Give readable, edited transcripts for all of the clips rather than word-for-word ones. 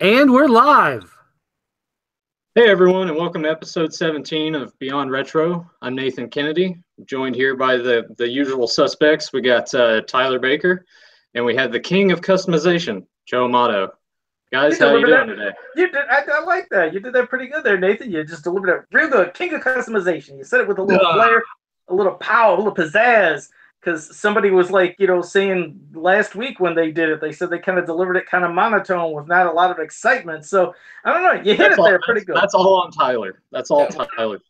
And we're live. Hey everyone, and welcome to episode 17 of Beyond Retro. I'm Nathan Kennedy, joined here by the usual suspects. We got Tyler Baker, and we have the king of customization, Joe Amato. You Guys, how you delivered doing that. today? You did. I like that. You did that pretty good there, Nathan. You just delivered it real good. King of customization. You said it with a little Ah, flair, a little power, a little pizzazz. Because somebody was like, saying last week when they did it, they said they kind of delivered it kind of monotone with not a lot of excitement. So I don't know. You hit that's it all. there pretty good. That's all on Tyler. That's all Tyler.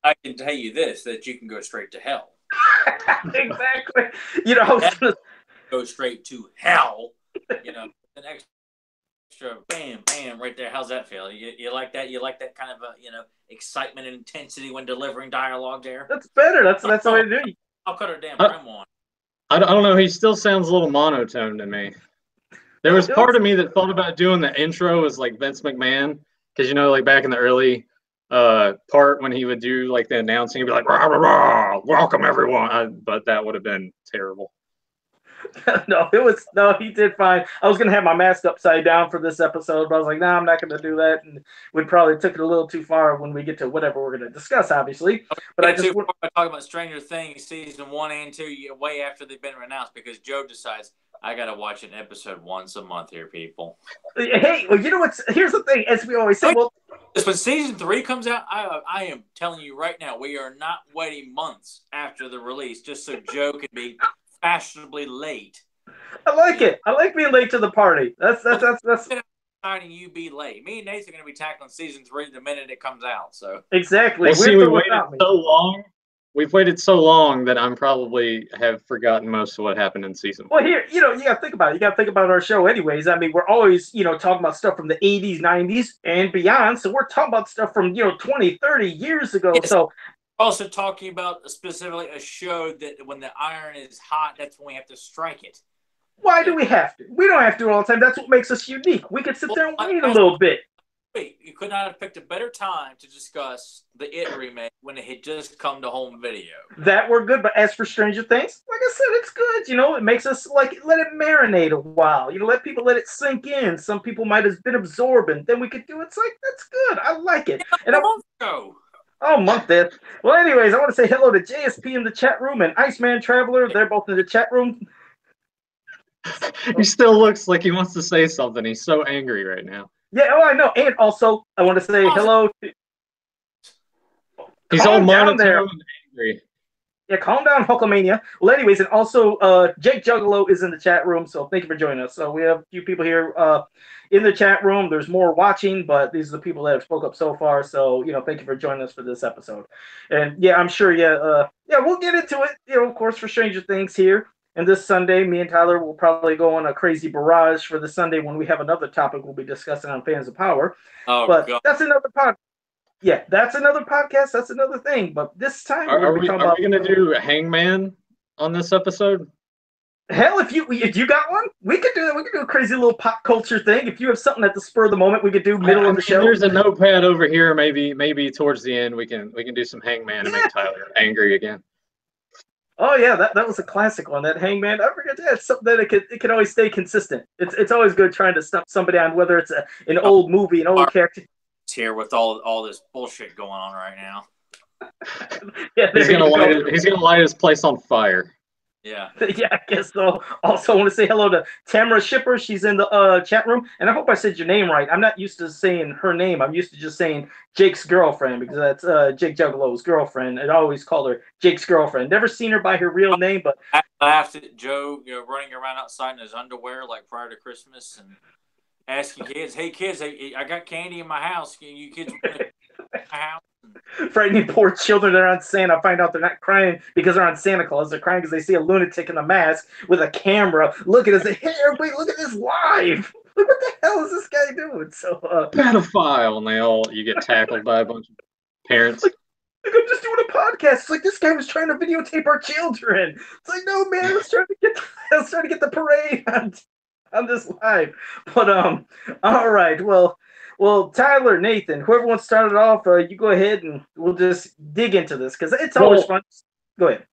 I can tell you this, that you can go straight to hell. Exactly. I was gonna, Go straight to hell. An extra bam, bam, right there. How's that feel? You like that? You like that kind of excitement and intensity when delivering dialogue there? that's better. That's the way to do it. I'll cut her damn rim on. I don't know. He still sounds a little monotone to me. There was part of me that thought about doing the intro as like Vince McMahon, because like back in the early part when he would do like the announcing, he'd be like, rah, rah, rah, welcome everyone. But that would have been terrible. No, he did fine. I was gonna have my mask upside down for this episode, but I was like, nah, I'm not gonna do that, and we probably took it a little too far when we get to whatever we're gonna discuss, obviously. But I just talk about Stranger Things season 1 and 2 way after they've been announced, because Joe decides I gotta watch an episode once a month here, people. Hey, well, you know what's here's the thing, as we always say, well, when season 3 comes out, I am telling you right now, we are not waiting months after the release just so Joe can be fashionably late. I like it. I like being late to the party. That's Exciting you be late. Me and Nathan are going to be tackling season 3 the minute it comes out. So exactly. Well, see, we waited so long. We've waited so long that I'm probably have forgotten most of what happened in season 4. Well, here, you got to think about it. You got to think about our show anyways. I mean, we're always, talking about stuff from the 80s, 90s, and beyond. So we're talking about stuff from, 20, 30 years ago. Yes. So also talking about specifically a show that when the iron is hot, that's when we have to strike it. Why do we have to? We don't have to all the time. That's what makes us unique. We could sit there and wait a little bit. Wait, you could not have picked a better time to discuss the It remake when it had just come to home video. That we're good, but as for Stranger Things, like I said, it's good. It makes us let it marinate a while. Let people let it sink in. Some people might have been absorbent. Then we could do it. It's like that's good. I like it. And a month ago. Oh, month there. Well, anyways, I want to say hello to JSP in the chat room and Iceman Traveler. They're both in the chat room. He still looks like he wants to say something. He's so angry right now. Yeah, I know. And also, I want to say hello. He's all monotone and angry. Yeah, calm down, Hulkamania. Well, anyways, and also, Jake Juggalo is in the chat room, so thank you for joining us. So we have a few people here in the chat room. There's more watching, but these are the people that have spoke up so far. So, thank you for joining us for this episode. And yeah, I'm sure, we'll get into it, of course, for Stranger Things here. And this Sunday, me and Tyler will probably go on a crazy barrage for the Sunday when we have another topic we'll be discussing on Fans of Power. Oh, but God. That's another podcast. Yeah, that's another podcast. That's another thing. But this time, are we going to do Hangman on this episode? Hell, if you got one, we could do that. We could do a crazy little pop culture thing. If you have something at the spur of the moment, we could do middle of the show. There's a notepad over here. Maybe towards the end we can do some Hangman and make Tyler angry again. Oh yeah, that was a classic one. That Hangman, I forget that. It's something that it can always stay consistent. It's always good trying to stump somebody on whether it's an old movie, an old character. Here with all this bullshit going on right now. Yeah, he's gonna light his place on fire. Yeah. Yeah, I guess so. Also, I want to say hello to Tamara Shipper. She's in the chat room, and I hope I said your name right. I'm not used to saying her name. I'm used to just saying Jake's girlfriend because that's Jake Juggalo's girlfriend. I always call her Jake's girlfriend. Never seen her by her real name, but I laughed at Joe, running around outside in his underwear like prior to Christmas and asking kids, "Hey kids, I got candy in my house. Can you kids bring it to my house?" Frightening poor children that are on Santa. Find out they're not crying because they're on Santa Claus. They're crying because they see a lunatic in a mask with a camera. Look at us. Hey, everybody, look at this live. Look what the hell is this guy doing? So, pedophile, and you get tackled by a bunch of parents. Like, I'm just doing a podcast. It's like this guy was trying to videotape our children. It's like, no man, I was trying to get the parade on this live. But all right, well, Tyler, Nathan, whoever wants to start it off, you go ahead and we'll just dig into this because it's always fun. Go ahead.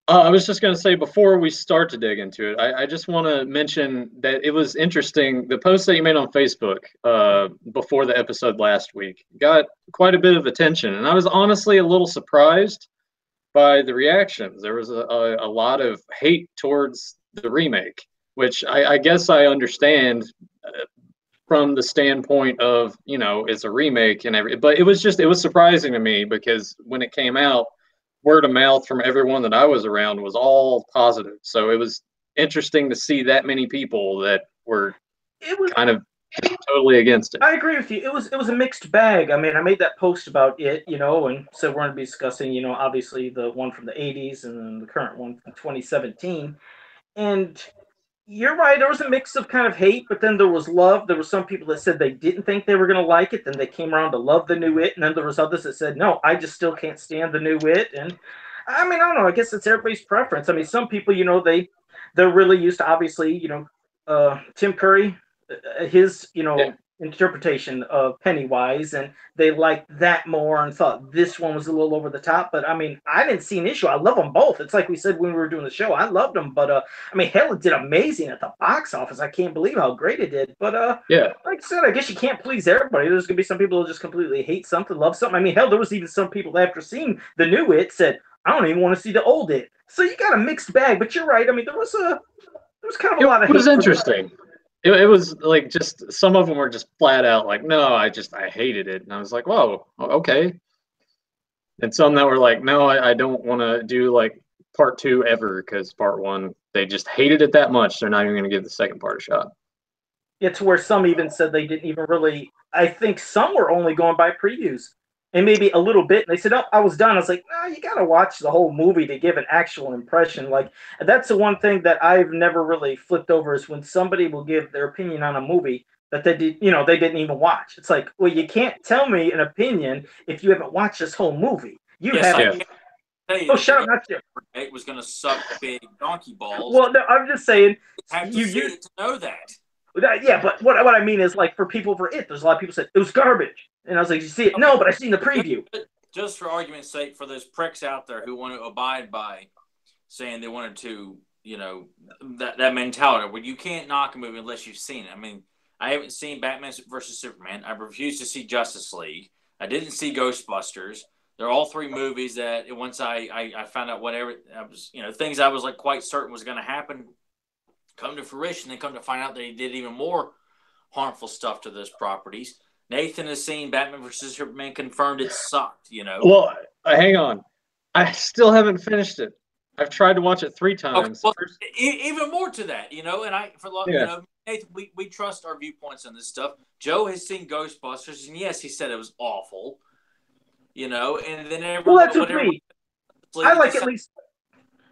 I was just going to say before we start to dig into it, I just want to mention that it was interesting. The post that you made on Facebook before the episode last week got quite a bit of attention, and I was honestly a little surprised by the reactions. There was a lot of hate towards the remake, which I guess I understand from the standpoint of, it's a remake and everything. But it was surprising to me because when it came out, word of mouth from everyone that I was around was all positive. So it was interesting to see that many people that were kind of totally against it. I agree with you. It was a mixed bag. I mean, I made that post about it, and so we're going to be discussing, obviously the one from the 80s and then the current one from 2017. And you're right, there was a mix of kind of hate, but then there was love. There were some people that said they didn't think they were going to like it, then they came around to love the new It, and then there was others that said, no, I just still can't stand the new It. And I mean, I don't know, I guess it's everybody's preference. I mean, some people, they're really used to, obviously, Tim Curry, his, interpretation of Pennywise, and they liked that more and thought this one was a little over the top. But I mean, I didn't see an issue. I love them both. It's like we said when we were doing the show. I loved them, but I mean, hell, it did amazing at the box office. I can't believe how great it did. But yeah, like I said, I guess you can't please everybody. There's gonna be some people who just completely hate something, love something. I mean, hell, there was even some people after seeing the new It said, I don't even want to see the old It. So you got a mixed bag. But you're right. I mean, there was kind of a lot of hate. It was interesting. It was like just some of them were just flat out like, no, I hated it. And I was like, whoa, okay. And some that were like, no, I don't want to do like part 2 ever because part 1, they just hated it that much. They're not even going to give the second part a shot. Yeah, to where some even said they didn't even really, I think some were only going by previews and maybe a little bit. And they said, oh, I was done. I was like, no, you got to watch the whole movie to give an actual impression. Like, that's the one thing that I've never really flipped over is when somebody will give their opinion on a movie that they did, they didn't even watch. It's like, well, you can't tell me an opinion if you haven't watched this whole movie. Tell you shut up, not you. It was going to suck big donkey balls. Well, no, I'm just saying. You have to see it to know that. Yeah, but what I mean is, like, for people for It, there's a lot of people said it was garbage, and I was like, "You see it? No, but I seen the preview." Just for argument's sake, for those pricks out there who want to abide by saying they wanted to, that mentality where you can't knock a movie unless you've seen it. I mean, I haven't seen Batman versus Superman. I refused to see Justice League. I didn't see Ghostbusters. They're all 3 movies that once I found out whatever I was, things I was like quite certain was going to happen come to fruition, and come to find out that he did even more harmful stuff to those properties. Nathan has seen Batman vs. Superman, confirmed it sucked, Well, hang on. I still haven't finished it. I've tried to watch it 3 times. Okay, well, even more to that, and Nathan, we trust our viewpoints on this stuff. Joe has seen Ghostbusters, and yes, he said it was awful, and then everyone. Well, that's with me. I like at least.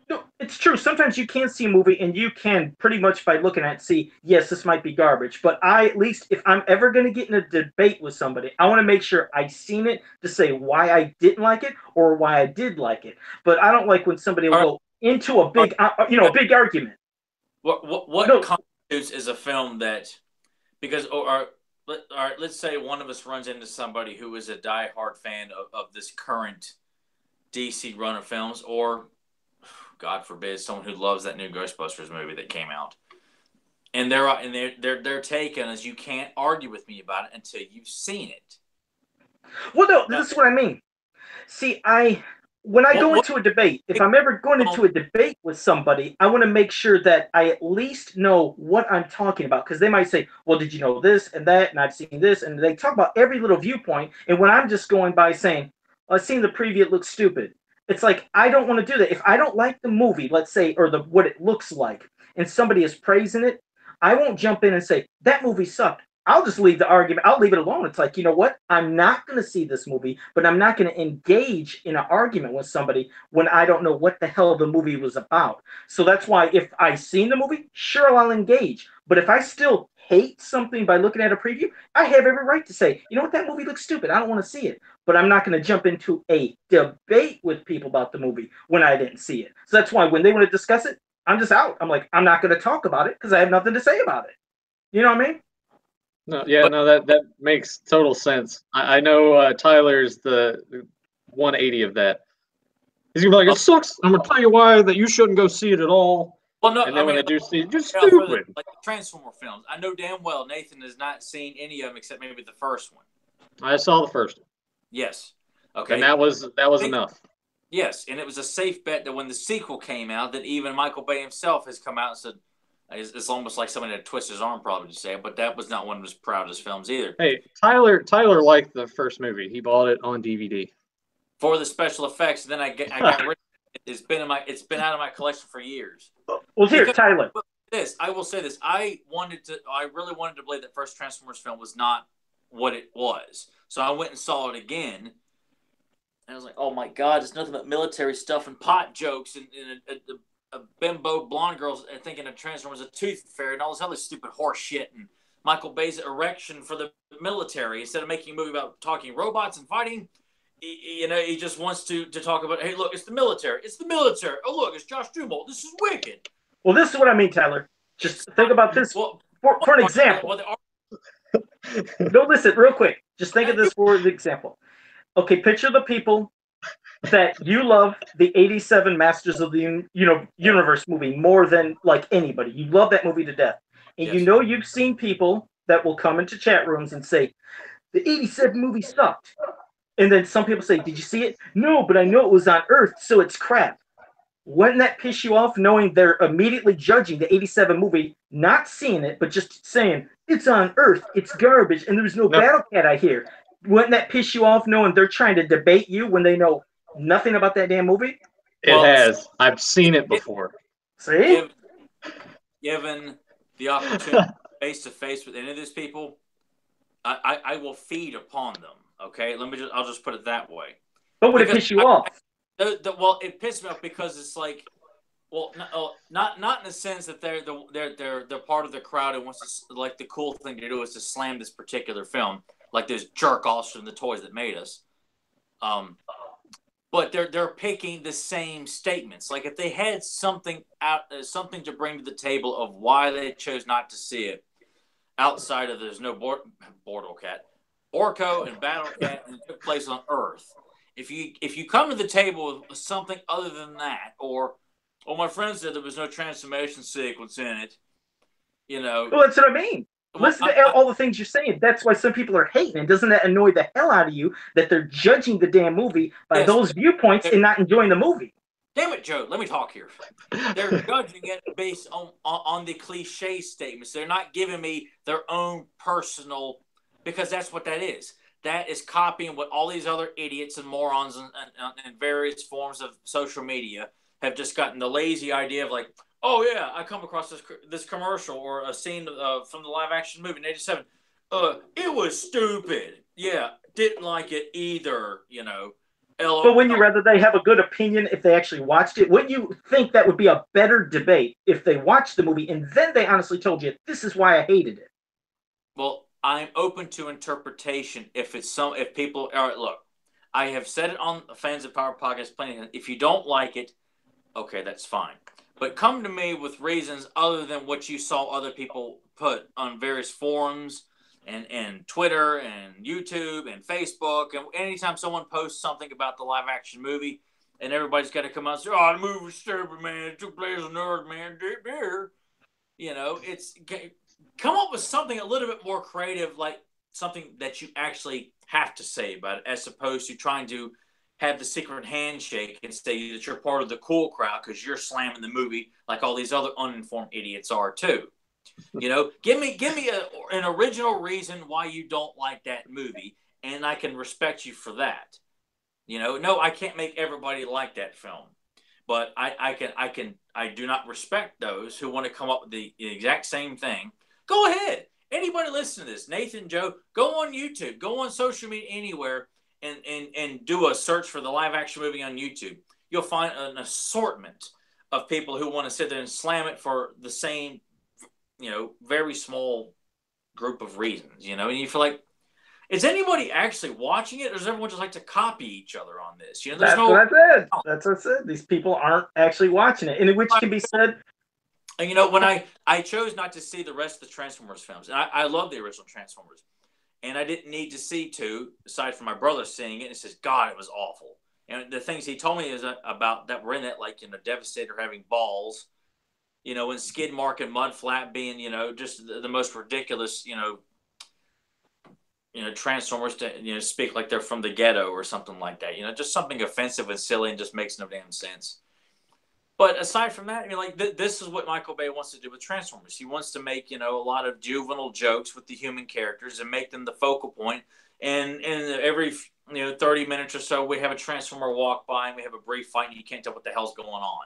No, it's true. Sometimes you can see a movie and you can pretty much by looking at it see, yes, this might be garbage. But at least if I'm ever going to get in a debate with somebody, I want to make sure I've seen it to say why I didn't like it or why I did like it. But I don't like when somebody will go into a big, a big argument. What constitutes as a film that, because, let's say one of us runs into somebody who is a diehard fan of this current DC run of films, or God forbid, someone who loves that new Ghostbusters movie that came out, and their take on is you can't argue with me about it until you've seen it. Well, no, this is what I mean. See, when I go into a debate, if I'm ever going into a debate with somebody, I want to make sure that I at least know what I'm talking about, because they might say, well, did you know this and that, and I've seen this, and they talk about every little viewpoint, and when I'm just going by saying, I've seen the preview, it looks stupid. It's like, I don't want to do that. If I don't like the movie, let's say, or what it looks like, and somebody is praising it, I won't jump in and say, that movie sucked. I'll just leave the argument. I'll leave it alone. It's like, you know what? I'm not going to see this movie, but I'm not going to engage in an argument with somebody when I don't know what the hell the movie was about. So that's why if I've seen the movie, sure, I'll engage. But if I still hate something by looking at a preview, I have every right to say, you know what, that movie looks stupid. I don't want to see it. But I'm not going to jump into a debate with people about the movie when I didn't see it. So that's why when they want to discuss it, I'm just out. I'm like, I'm not going to talk about it because I have nothing to say about it. You know what I mean? No, yeah, no, that makes total sense. I know Tyler's the 180 of that. He's gonna be like, it sucks. I'm gonna tell you why that you shouldn't go see it at all. Well, no, And then when they do see it, just for stupid. the Transformer films, I know damn well Nathan has not seen any of them except maybe the first one. I saw the first one. Yes. Okay. And that was enough. Yes, and it was a safe bet that when the sequel came out, that even Michael Bay himself has come out and said, it's almost like somebody had twisted his arm probably to say it, but that was not one of his proudest films either. Hey, Tyler liked the first movie. He bought it on DVD. For the special effects, and then I got rid of it. It's been out of my collection for years. Well, here, Tyler. I will say this. I really wanted to believe that first Transformers film was not what it was. So I went and saw it again. And I was like, oh my God, it's nothing but military stuff and pot jokes and a bimbo blonde girl thinking a Transformers a tooth fairy and all this other stupid horse shit. And Michael Bay's erection for the military. Instead of making a movie about talking robots and fighting, he just wants to talk about, hey, look, it's the military. It's the military. Oh, look, it's Josh Duhamel. This is wicked. Well, this is what I mean, Tyler. Just think about this for an example. No, listen, real quick. Just think of this for an example. Okay, picture the people that you love the 87 Masters of the Universe movie more than like anybody. You love that movie to death. And Yes. You've seen people that will come into chat rooms and say, the 87 movie sucked. And then some people say, did you see it? No, but I know it was on Earth, so it's crap. Wouldn't that piss you off knowing they're immediately judging the 87 movie, not seeing it, but just saying, it's on Earth, it's garbage, and there's no Battle Cat I hear? Wouldn't that piss you off knowing they're trying to debate you when they know nothing about that damn movie? It has. I've seen it before. See? Given the opportunity face to face with any of these people, I will feed upon them. Okay, I'll just put it that way. But would it piss you off? Well, it pissed me off because it's like, well, not in the sense that they're part of the crowd and wants to, like, the cool thing to do is to slam this particular film, like those jerk offs from the toys that made us. But they're picking the same statements. Like if they had something to bring to the table of why they chose not to see it, outside of there's no Bortle Cat, Orko and Battle Cat, and it took place on Earth. If you come to the table with something other than that, or my friend said there was no transformation sequence in it, Well, that's what I mean. Listen to all the things you're saying. That's why some people are hating. And doesn't that annoy the hell out of you that they're judging the damn movie by those viewpoints and not enjoying the movie? Damn it, Joe. Let me talk here. They're judging it based on the cliche statements. They're not giving me their own personal, because that's what that is. That is copying what all these other idiots and morons in various forms of social media have just gotten the lazy idea of like, oh yeah, I come across this commercial or a scene from the live action movie in '87. It was stupid. Yeah, didn't like it either. But wouldn't you rather they have a good opinion if they actually watched it? Wouldn't you think that would be a better debate if they watched the movie and then they honestly told you this is why I hated it? Well, I'm open to interpretation. If people all right, look, I have said it on Fans of Power podcast plenty. If you don't like it, okay, that's fine. But come to me with reasons other than what you saw other people put on various forums and Twitter and YouTube and Facebook. And anytime someone posts something about the live action movie and everybody's got to come out and say, oh, the movie was stupid, man. It took place on Earth, man. It's come up with something a little bit more creative, like something that you actually have to say about it, as opposed to trying to have the secret handshake and say that you're part of the cool crowd because you're slamming the movie like all these other uninformed idiots are too. Give me an original reason why you don't like that movie, and I can respect you for that. No, I can't make everybody like that film, but I do not respect those who want to come up with the exact same thing. Go ahead. Anybody listen to this, Nathan, Joe, go on YouTube, go on social media anywhere, and do a search for the live action movie on YouTube. You'll find an assortment of people who want to sit there and slam it for the same, very small group of reasons, and you feel like, is anybody actually watching it, or does everyone just like to copy each other on this? That's what I said. That's what I said. These people aren't actually watching it, and which can be said. And when I chose not to see the rest of the Transformers films, and I love the original Transformers, and I didn't need to see two, aside from my brother seeing it, and it says, God, it was awful. And the things he told me is about that were in it, like, Devastator having balls, and Skid Mark and Mudflap being, just the most ridiculous, Transformers to, speak like they're from the ghetto or something like that. Just something offensive and silly and just makes no damn sense. But aside from that, this is what Michael Bay wants to do with Transformers. He wants to make, a lot of juvenile jokes with the human characters and make them the focal point. And every 30 minutes or so, we have a Transformer walk by and we have a brief fight and you can't tell what the hell's going on.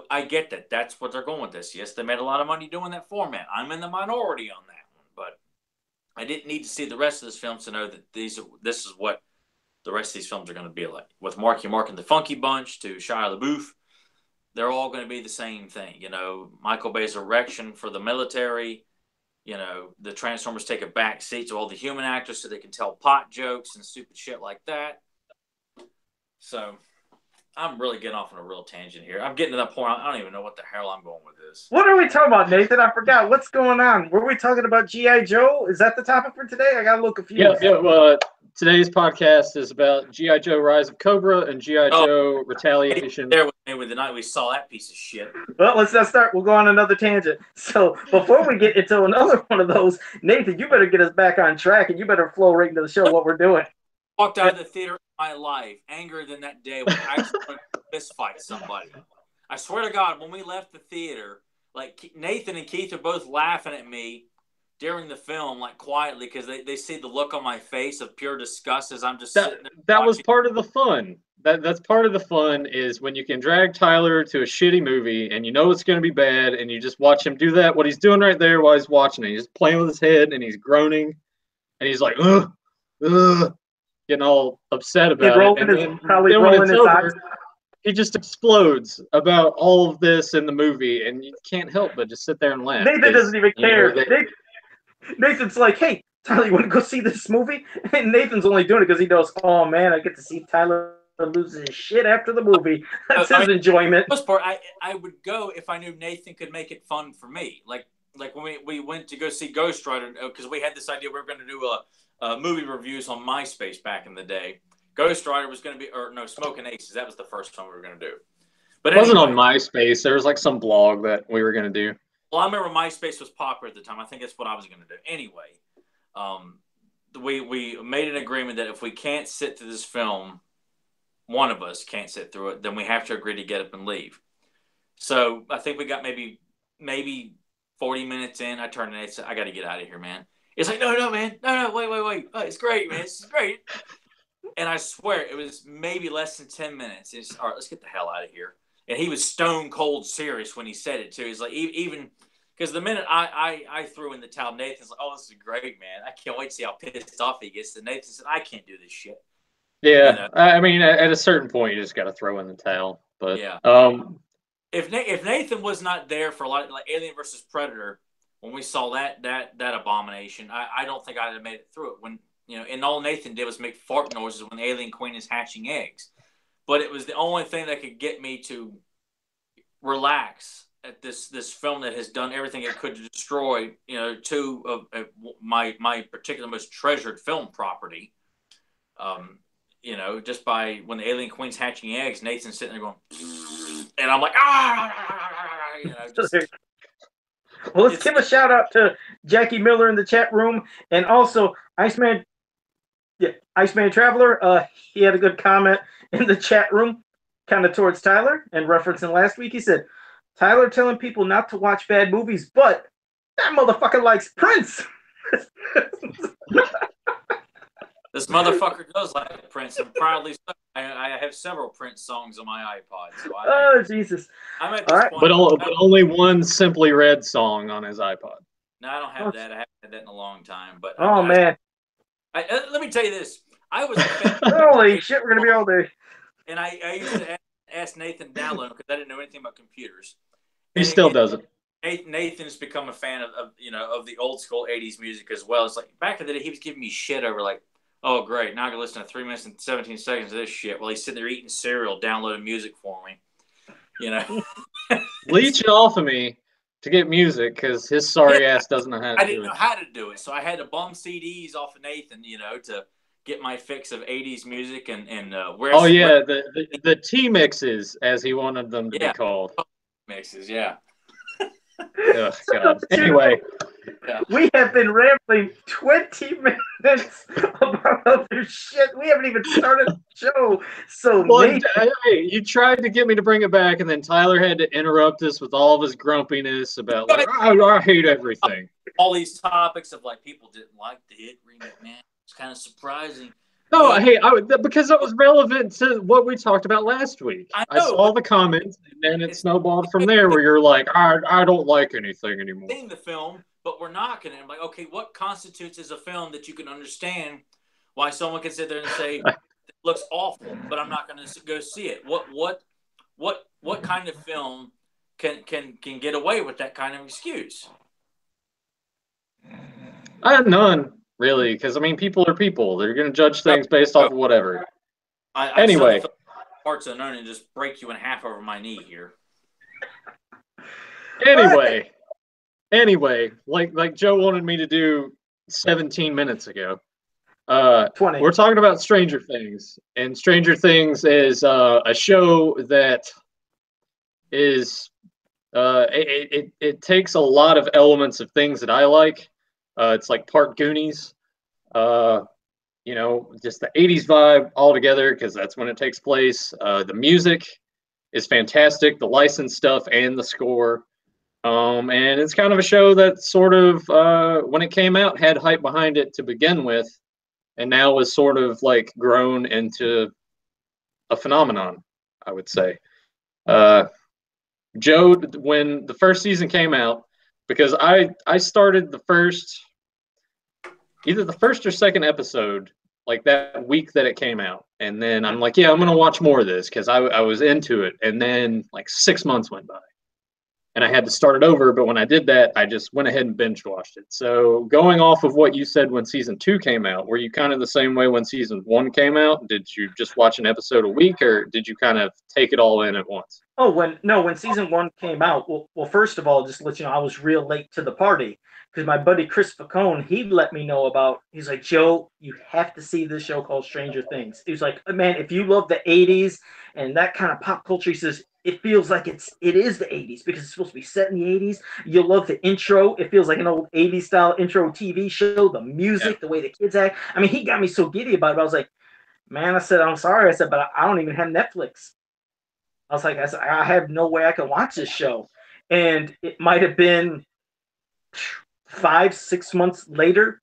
I get that. That's what they're going with this. Yes, they made a lot of money doing that format. I'm in the minority on that one. But I didn't need to see the rest of this film to know that this is what the rest of these films are going to be like. With Marky Mark and the Funky Bunch to Shia LaBeouf, they're all going to be the same thing. Michael Bay's erection for the military. The Transformers take a back seat to all the human actors so they can tell pot jokes and stupid shit like that. So I'm really getting off on a real tangent here. I'm getting to that point. I don't even know what the hell I'm going with this. What are we talking about, Nathan? I forgot. What's going on? Were we talking about G.I. Joe? Is that the topic for today? I got a little confused. Yeah. Today's podcast is about G.I. Joe Rise of Cobra and G.I. Joe Retaliation. There with me with the night we saw that piece of shit. Well, let's not start. We'll go on another tangent. So before we get into another one of those, Nathan, you better get us back on track and you better flow right into the show what we're doing. Walked out of the theater in my life angrier than that day when I actually wanted to fist fight somebody. I swear to God, when we left the theater, like Nathan and Keith are both laughing at me during the film, like quietly, because they see the look on my face of pure disgust as I'm just sitting there. That was part of the fun. That's part of the fun is when you can drag Tyler to a shitty movie and you know it's going to be bad and you just watch him do that, what he's doing right there while he's watching it. He's just playing with his head and he's groaning and he's like, ugh, getting all upset about it. And then when it's over, he just explodes about all of this in the movie and you can't help but just sit there and laugh. Nathan doesn't even care. Nathan's like, hey, Tyler, you want to go see this movie? And Nathan's only doing it because he knows, oh, man, I get to see Tyler losing his shit after the movie. That's his enjoyment. For the most part, I would go if I knew Nathan could make it fun for me. Like when we went to go see Ghost Rider, because we had this idea we were going to do a movie reviews on MySpace back in the day. Ghost Rider was going to be, or no, Smoking Aces. That was the first one we were going to do. But it wasn't on MySpace. There was like some blog that we were going to do. Well, I remember MySpace was popular at the time. I think that's what I was going to do. Anyway, we made an agreement that if we can't sit through this film, one of us can't sit through it, then we have to agree to get up and leave. So I think we got maybe 40 minutes in. I turned and said, I got to get out of here, man. It's like, no, man. No, wait. Oh, it's great, man. This is great. And I swear it was maybe less than 10 minutes. It's all right, let's get the hell out of here. And he was stone cold serious when he said it too. He's like, even because the minute I threw in the towel, Nathan's like, oh, this is great, man. I can't wait to see how pissed off he gets. And Nathan said, I can't do this shit. Yeah. I mean, at a certain point, you just got to throw in the towel. But yeah. If Nathan was not there for a lot, like Alien versus Predator, when we saw that abomination, I don't think I'd have made it through it. When and all Nathan did was make fart noises when the Alien Queen is hatching eggs. But it was the only thing that could get me to relax at this film that has done everything it could to destroy, two of my particular most treasured film property. Just by when the Alien Queen's hatching eggs, Nathan's sitting there going, and I'm like, Well, let's give a shout out to Jackie Miller in the chat room, and also Iceman Traveler. He had a good comment in the chat room, kind of towards Tyler, and referencing last week. He said, Tyler telling people not to watch bad movies, but that motherfucker likes Prince. This motherfucker does like Prince, and proudly so. I have several Prince songs on my iPod. So Jesus. I'm at this point. But only one Simply Red song on his iPod. No, I don't have that. I haven't had that in a long time. But man. Let me tell you this. I was holy shit, we're gonna be all day. And I used to ask Nathan to download because I didn't know anything about computers. He still doesn't. Nathan's become a fan of the old school 80s music as well. It's like back in the day he was giving me shit over like, oh great, now I can listen to 3 minutes and 17 seconds of this shit while he's sitting there eating cereal, downloading music for me. Leeching off of me to get music because his sorry ass doesn't know how to do it. I didn't know how to do it, so I had to bum CDs off of Nathan, to get my fix of 80s music and Oh yeah, the T mixes, as he wanted them to be called. Mixes, yeah. Oh, God. Anyway, we have been rambling 20 minutes about other shit. We haven't even started the show. So hey, you tried to get me to bring it back, and then Tyler had to interrupt us with all of his grumpiness about like, I hate everything. All these topics of like people didn't like the It remake, man. It's kind of surprising. No, hey, because it was relevant to what we talked about last week. I saw the comments, and then it snowballed from there. Where you're like, I don't like anything anymore. Seeing the film, but we're knocking it. I'm like, okay, what constitutes as a film that you can understand? Why someone can sit there and say it looks awful, but I'm not going to go see it. What kind of film can get away with that kind of excuse? I have none. Really, because I mean, people are people. They're going to judge things based off of whatever. Anyway, parts unknown and just break you in half over my knee here. Anyway, like Joe wanted me to do 17 minutes ago. 20. We're talking about Stranger Things, and Stranger Things is a show that is it takes a lot of elements of things that I like. It's like part Goonies, just the 80s vibe all together because that's when it takes place. The music is fantastic, the licensed stuff and the score. And it's kind of a show that sort of, when it came out, had hype behind it to begin with, and now is sort of like grown into a phenomenon, I would say. Joe, when the first season came out, because I started either the first or second episode, like that week that it came out. And then I'm like, yeah, I'm going to watch more of this because I was into it. And then like 6 months went by and I had to start it over. But when I did that, I just went ahead and binge watched it. So going off of what you said when season 2 came out, were you kind of the same way when season 1 came out? Did you just watch an episode a week or did you kind of take it all in at once? Oh, when season 1 came out, well, first of all, just to let you know, I was real late to the party because my buddy Chris Facone, he let me know about. He's like, Joe, you have to see this show called Stranger Things. He was like, man, if you love the '80s and that kind of pop culture, he says it feels like it is the '80s because it's supposed to be set in the '80s. You'll love the intro. It feels like an old '80s style intro TV show. The music, the way the kids act. I mean, he got me so giddy about it. I was like, man, I said, I'm sorry. I said, but I don't even have Netflix. I said, I have no way I can watch this show. And it might have been 5-6 months later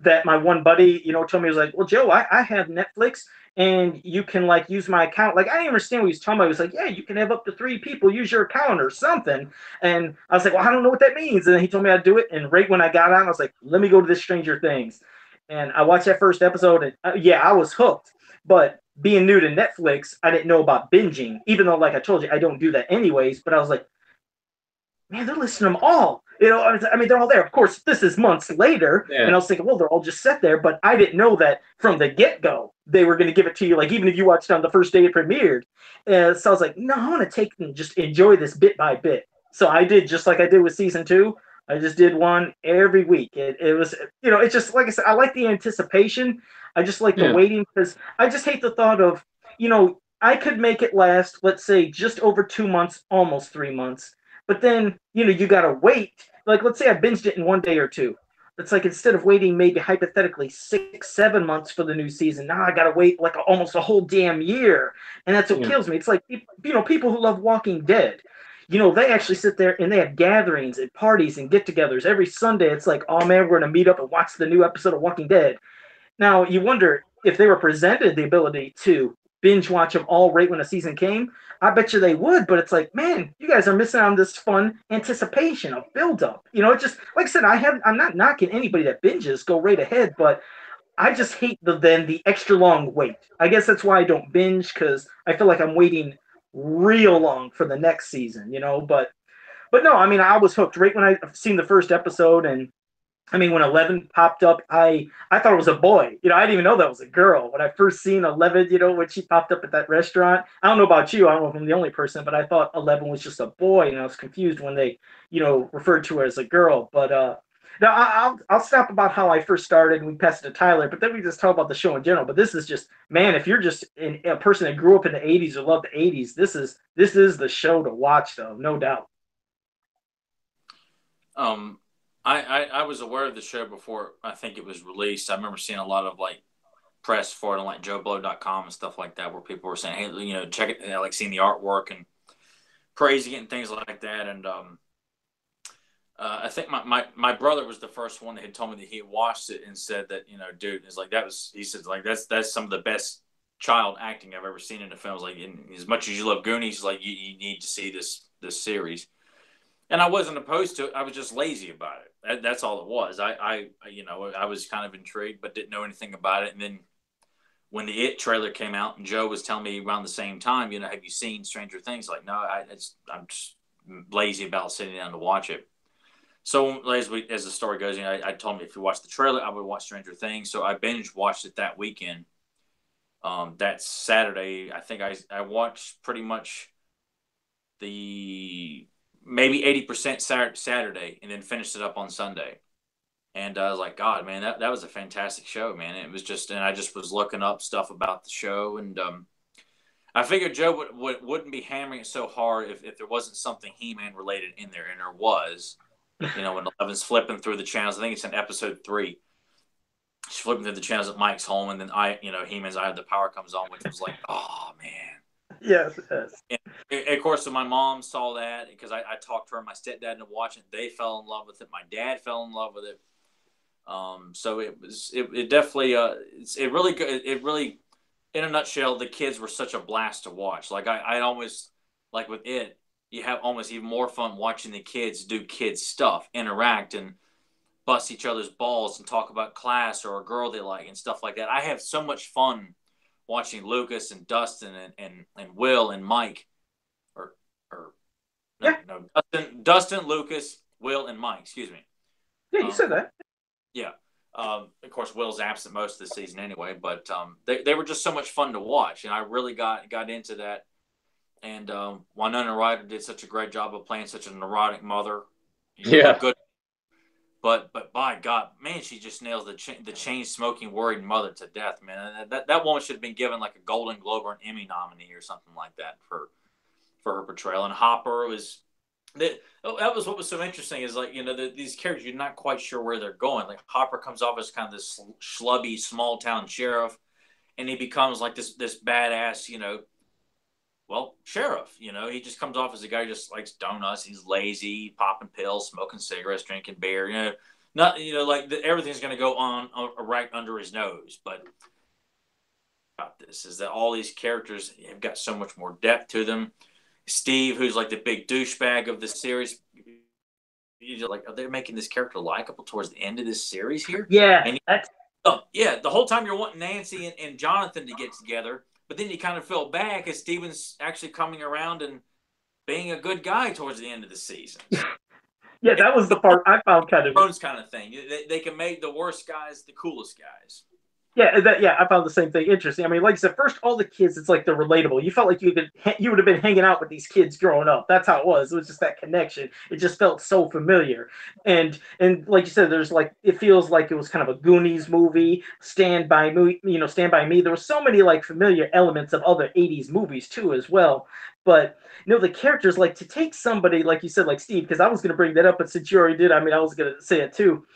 that my one buddy, told me, he was like, well, Joe, I have Netflix and you can like use my account. Like, I didn't understand what he was talking about. He was like, yeah, you can have up to 3 people use your account or something. And I was like, well, I don't know what that means. And then he told me how to do it. And right when I got on, I was like, let me go to this Stranger Things. And I watched that first episode and I was hooked. But being new to Netflix, I didn't know about binging, even though, like I told you, I don't do that anyways. But I was like, man, they're listing them all. I mean, they're all there. Of course, this is months later. Yeah. And I was thinking, well, they're all just set there. But I didn't know that from the get-go, they were going to give it to you, like, even if you watched it on the first day it premiered. So I was like, no, I want to take and just enjoy this bit by bit. So I did just like I did with season 2. I just did one every week. It was, it's just, like I said, I like the anticipation. I just like the waiting because I just hate the thought of, I could make it last, let's say, just over 2 months, almost 3 months. But then, you got to wait. Like, let's say I binged it in 1 day or 2. It's like instead of waiting maybe hypothetically 6-7 months for the new season, now I got to wait like almost a whole damn year. And that's what kills me. It's like, people who love Walking Dead. They actually sit there and they have gatherings and parties and get-togethers every Sunday. It's like, oh man, we're going to meet up and watch the new episode of Walking Dead. Now, you wonder if they were presented the ability to binge watch them all right when a season came. I bet you they would, but it's like, man, you guys are missing on this fun anticipation of build-up. It just, like I said, I'm not knocking anybody that binges, go right ahead, but I just hate the extra long wait. I guess that's why I don't binge, because I feel like I'm waiting real long for the next season, but no, I mean, I was hooked right when I seen the first episode. And I mean, when 11 popped up, I thought it was a boy. I didn't even know that was a girl. When I first seen 11, when she popped up at that restaurant, I don't know about you. I don't know if I'm the only person, but I thought 11 was just a boy, and I was confused when they, referred to her as a girl. But Now I'll stop about how I first started and we passed it to Tyler, but then we just talk about the show in general. But this is just, man, if you're just a person that grew up in the '80s or loved the '80s, this is the show to watch, though, no doubt. I was aware of the show before I think it was released. I remember seeing a lot of like press for it on like JoeBlow.com and stuff like that, where people were saying, "Hey, you know, check it," like seeing the artwork and praising it and things like that. And I think my brother was the first one that had told me that he had watched it and said that, you know, dude, is like, he said like that's some of the best child acting I've ever seen in a film. Like, as much as you love Goonies, like you need to see this series. And I wasn't opposed to it. I was just lazy about it. That's all it was. I you know, I was kind of intrigued, but didn't know anything about it. And then when the It trailer came out, and Joe was telling me around the same time, you know, have you seen Stranger Things? Like, no, I'm just lazy about sitting down to watch it. So as the story goes, you know, I told him if you watch the trailer, I would watch Stranger Things. So I binge watched it that weekend. That Saturday, I think I watched pretty much the maybe 80% Saturday, and then finished it up on Sunday. And I was like, God, man, that was a fantastic show, man. It was just, and I just was looking up stuff about the show, and I figured Joe wouldn't be hammering it so hard if there wasn't something He-Man related in there, and there was. You know, when Eleven's flipping through the channels, I think it's in episode 3. She's flipping through the channels at Mike's home, and then He-Man's Eye of the Power comes on, which was like, oh man. Yes, yes. And of course, so my mom saw that because I talked to her and my stepdad into watching it. They fell in love with it. My dad fell in love with it. So it definitely it really in a nutshell, the kids were such a blast to watch. Like I always, like with it, you have almost even more fun watching the kids do kids stuff, interact and bust each other's balls and talk about class or a girl they like and stuff like that. I have so much fun watching Lucas and Dustin and Will and Mike Dustin, Lucas, Will, and Mike. Excuse me. Yeah, you said that. Yeah. Of course, Will's absent most of the season anyway, but they were just so much fun to watch, and I really got into that. And Winona Ryder did such a great job of playing such a neurotic mother. Yeah. Good. But by God, man, she just nails the chain smoking worried mother to death, man. That woman should have been given like a Golden Globe or an Emmy nominee or something like that for her portrayal. And Hopper was that was what was so interesting is like, you know, these characters, you're not quite sure where they're going. Like Hopper comes off as kind of this schlubby small town sheriff, and he becomes like this badass, you know, well, sheriff. You know, he just comes off as a guy who just likes donuts. He's lazy, popping pills, smoking cigarettes, drinking beer. You know, not, you know, like everything's going to go on right under his nose. But about this is that all these characters have got so much more depth to them. Steve, who's like the big douchebag of the series, you're like, are they making this character likable towards the end of this series here? Yeah, and the whole time you're wanting Nancy and Jonathan to get together, but then you kind of feel bad because Steven's actually coming around and being a good guy towards the end of the season. Yeah, that was the part I found kind of thing. They can make the worst guys the coolest guys. Yeah, I found the same thing interesting. I mean, like I said, first, all the kids, it's like they're relatable. You felt like you would have been hanging out with these kids growing up. That's how it was. It was just that connection. It just felt so familiar. And like you said, there's like, it feels like it was kind of a Goonies movie, Stand By Me. There were so many like familiar elements of other 80s movies too as well. But you know, the characters, like to take somebody like you said, like Steve, because I was going to bring that up, but since you already did, I mean, I was going to say it too.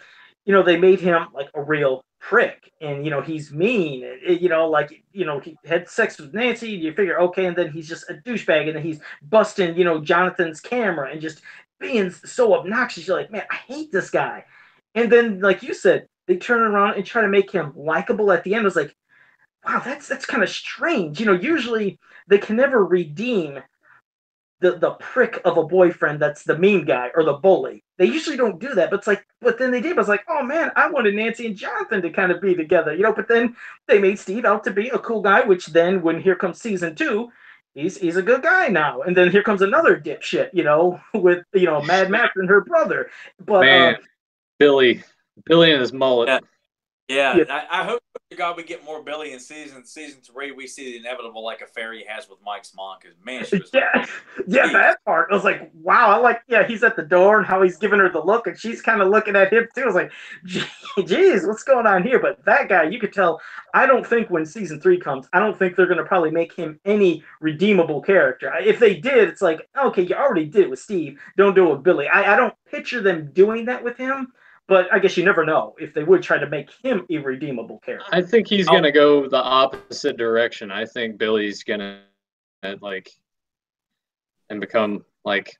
You know, they made him like a real prick, and you know, he's mean, you know, like, you know, he had sex with Nancy, you figure, okay, and then he's just a douchebag, and then he's busting, you know, Jonathan's camera and just being so obnoxious. You're like, man, I hate this guy. And then, like you said, they turn around and try to make him likable at the end. I was like, wow, that's kind of strange. You know, usually they can never redeem the prick of a boyfriend that's the mean guy or the bully. They usually don't do that, but then they did. I was like, oh man, I wanted Nancy and Jonathan to kind of be together, you know. But then they made Steve out to be a cool guy, which then when here comes season 2, he's a good guy now. And then here comes another dipshit, you know, with, you know, Mad Max and her brother. But man, Billy and his mullet. Yeah. Yeah, Yeah. I hope to God we get more Billy in season 3. We see the inevitable like affair he has with Mike's mom because man, she was Yeah, yeah, geez. that part. I was like, wow. I like, yeah, he's at the door and how he's giving her the look, and she's kind of looking at him too. I was like, geez, what's going on here? But that guy, you could tell. I don't think when season 3 comes, I don't think they're going to probably make him any redeemable character. If they did, it's like, okay, you already did it with Steve. Don't do it with Billy. I don't picture them doing that with him. But I guess you never know if they would try to make him a redeemable character. I think he's going to go the opposite direction. I think Billy's going to like and become like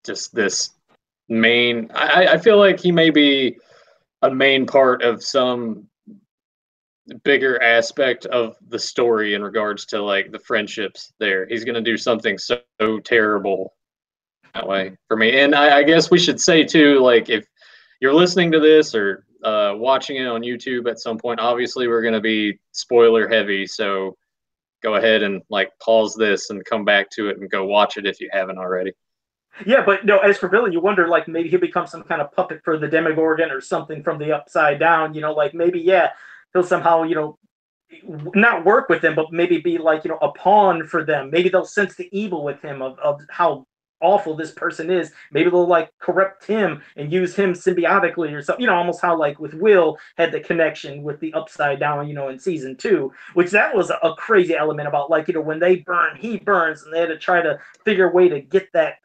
just this main. I feel like he may be a main part of some bigger aspect of the story in regards to like the friendships there. He's going to do something so terrible that way for me. And I guess we should say too, like if you're listening to this or watching it on YouTube at some point, obviously we're going to be spoiler heavy. So go ahead and like pause this and come back to it and go watch it if you haven't already. Yeah, but no, as for Billy, you wonder like maybe he'll become some kind of puppet for the Demogorgon or something from the Upside Down, like maybe, yeah, he'll somehow, not work with them, but maybe be like, a pawn for them. Maybe they'll sense the evil with him of how awful this person is. Maybe they'll like corrupt him and use him symbiotically or something, almost how like with Will had the connection with the Upside Down, in season 2, which that was a crazy element about like, when they burn, he burns, and they had to try to figure a way to get that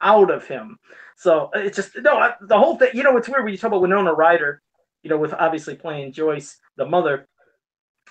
out of him. So it's just, no, the whole thing, it's weird when you talk about Winona Ryder, with obviously playing Joyce, the mother,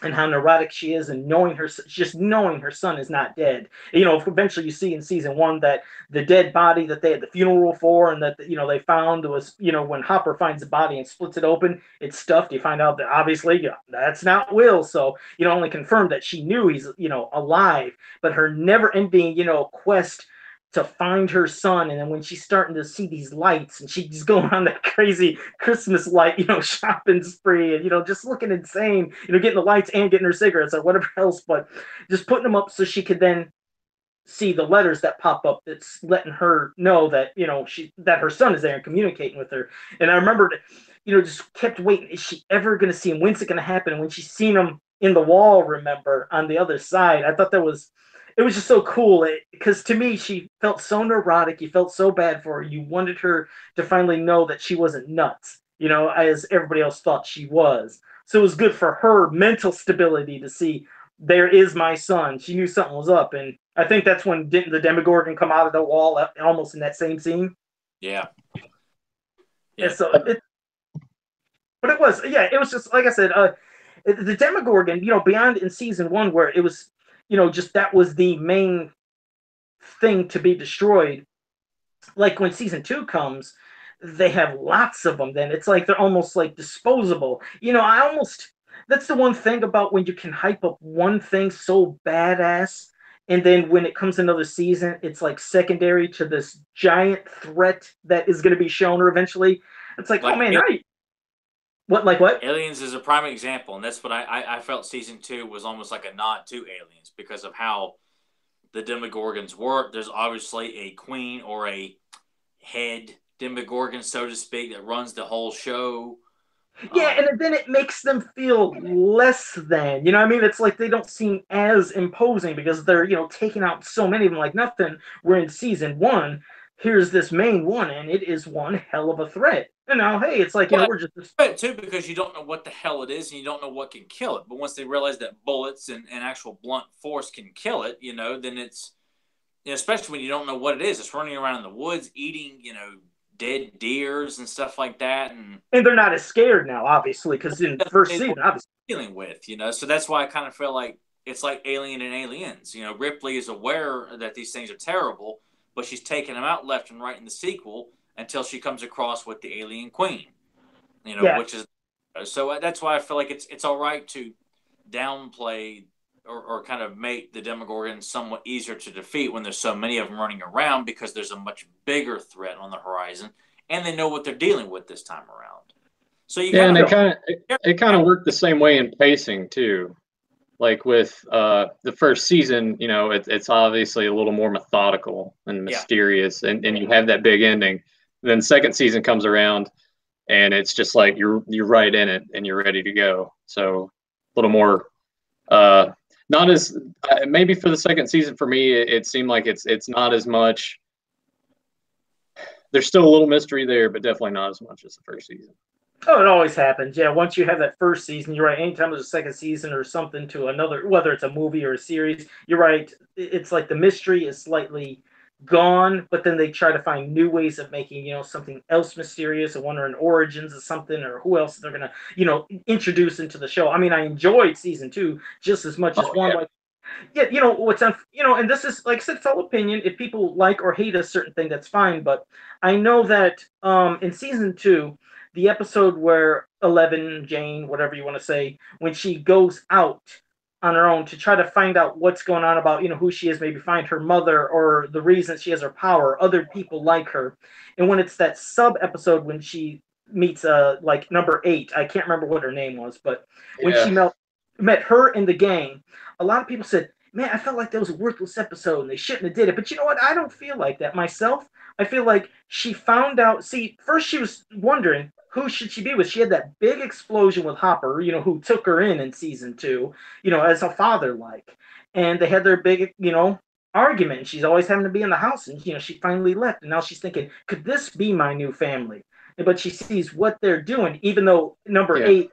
and how neurotic she is, and knowing her son is not dead. Eventually you see in season 1 that the dead body that they had the funeral for, and that they found was, when Hopper finds the body and splits it open, it's stuffed. You find out that obviously that's not Will. So only confirmed that she knew he's alive, but her never-ending quest to find her son. And then when she's starting to see these lights and she's going on that crazy Christmas light, shopping spree and, just looking insane, getting the lights and getting her cigarettes or whatever else, but just putting them up so she could then see the letters that pop up that's letting her know that, that her son is there and communicating with her. And I remembered, just kept waiting. Is she ever going to see him? When's it going to happen? And when she's seen him in the wall, remember, on the other side, I thought it was just so cool because to me, she felt so neurotic. You felt so bad for her. You wanted her to finally know that she wasn't nuts, as everybody else thought she was. So it was good for her mental stability to see there is my son. She knew something was up. And I think that's when didn't the Demogorgon come out of the wall almost in that same scene? Yeah. Yeah. So but it was just, like I said, the Demogorgon, beyond in season 1 where it was, just that was the main thing to be destroyed. Like when season 2 comes, they have lots of them. Then it's like they're almost like disposable. That's the one thing about when you can hype up one thing so badass, and then when it comes another season, it's like secondary to this giant threat that is going to be shown or eventually. It's like, oh man, what? Aliens is a prime example, and that's what I felt season 2 was almost like a nod to Aliens because of how the Demogorgons work. There's obviously a queen or a head Demogorgon, so to speak, that runs the whole show. Yeah, and then it makes them feel less than, It's like they don't seem as imposing because they're, taking out so many of them like nothing. We're in season 1. Here's this main one, and it is one hell of a threat. And now, hey, it's like, we're just threat too because you don't know what the hell it is and you don't know what can kill it. But once they realize that bullets and actual blunt force can kill it, then it's, especially when you don't know what it is. It's running around in the woods, eating, dead deers and stuff like that. And they're not as scared now, obviously, because in the first season, obviously. Dealing with, so that's why I kind of feel like it's like Alien and Aliens. Ripley is aware that these things are terrible, but she's taking them out left and right in the sequel until she comes across with the alien queen, which is so that's why I feel like it's all right to downplay or kind of make the Demogorgon somewhat easier to defeat when there's so many of them running around because there's a much bigger threat on the horizon and they know what they're dealing with this time around. So you it kind of worked the same way in pacing too. Like with the first season, it's obviously a little more methodical and mysterious, and you have that big ending. Then second season comes around, and it's just like you're right in it and you're ready to go. So a little more, not as maybe for the second season for me, it seemed like it's not as much. There's still a little mystery there, but definitely not as much as the first season. Oh, it always happens. Yeah, once you have that first season, you're right. Anytime there's a second season or something to another, whether it's a movie or a series, you're right. It's like the mystery is slightly gone, but then they try to find new ways of making, something else mysterious and wondering origins of something or who else they're gonna, introduce into the show. I mean, I enjoyed season 2 just as much as one. Yeah. Like, yeah, and this is like I said, it's all opinion. If people like or hate a certain thing, that's fine. But I know that in season 2, the episode where 11, Jane, whatever you want to say, when she goes out on her own to try to find out what's going on about, who she is, maybe find her mother or the reason she has her power, other people like her. And when it's that sub episode when she meets like number 8, I can't remember what her name was, but when she met her in the gang, a lot of people said, man, I felt like that was a worthless episode and they shouldn't have did it. But you know what? I don't feel like that myself. I feel like she found out. See, first she was wondering who should she be with. She had that big explosion with Hopper, who took her in season 2, as a father like. And they had their big, argument. She's always having to be in the house. And, she finally left. And now she's thinking, could this be my new family? But she sees what they're doing, even though number 8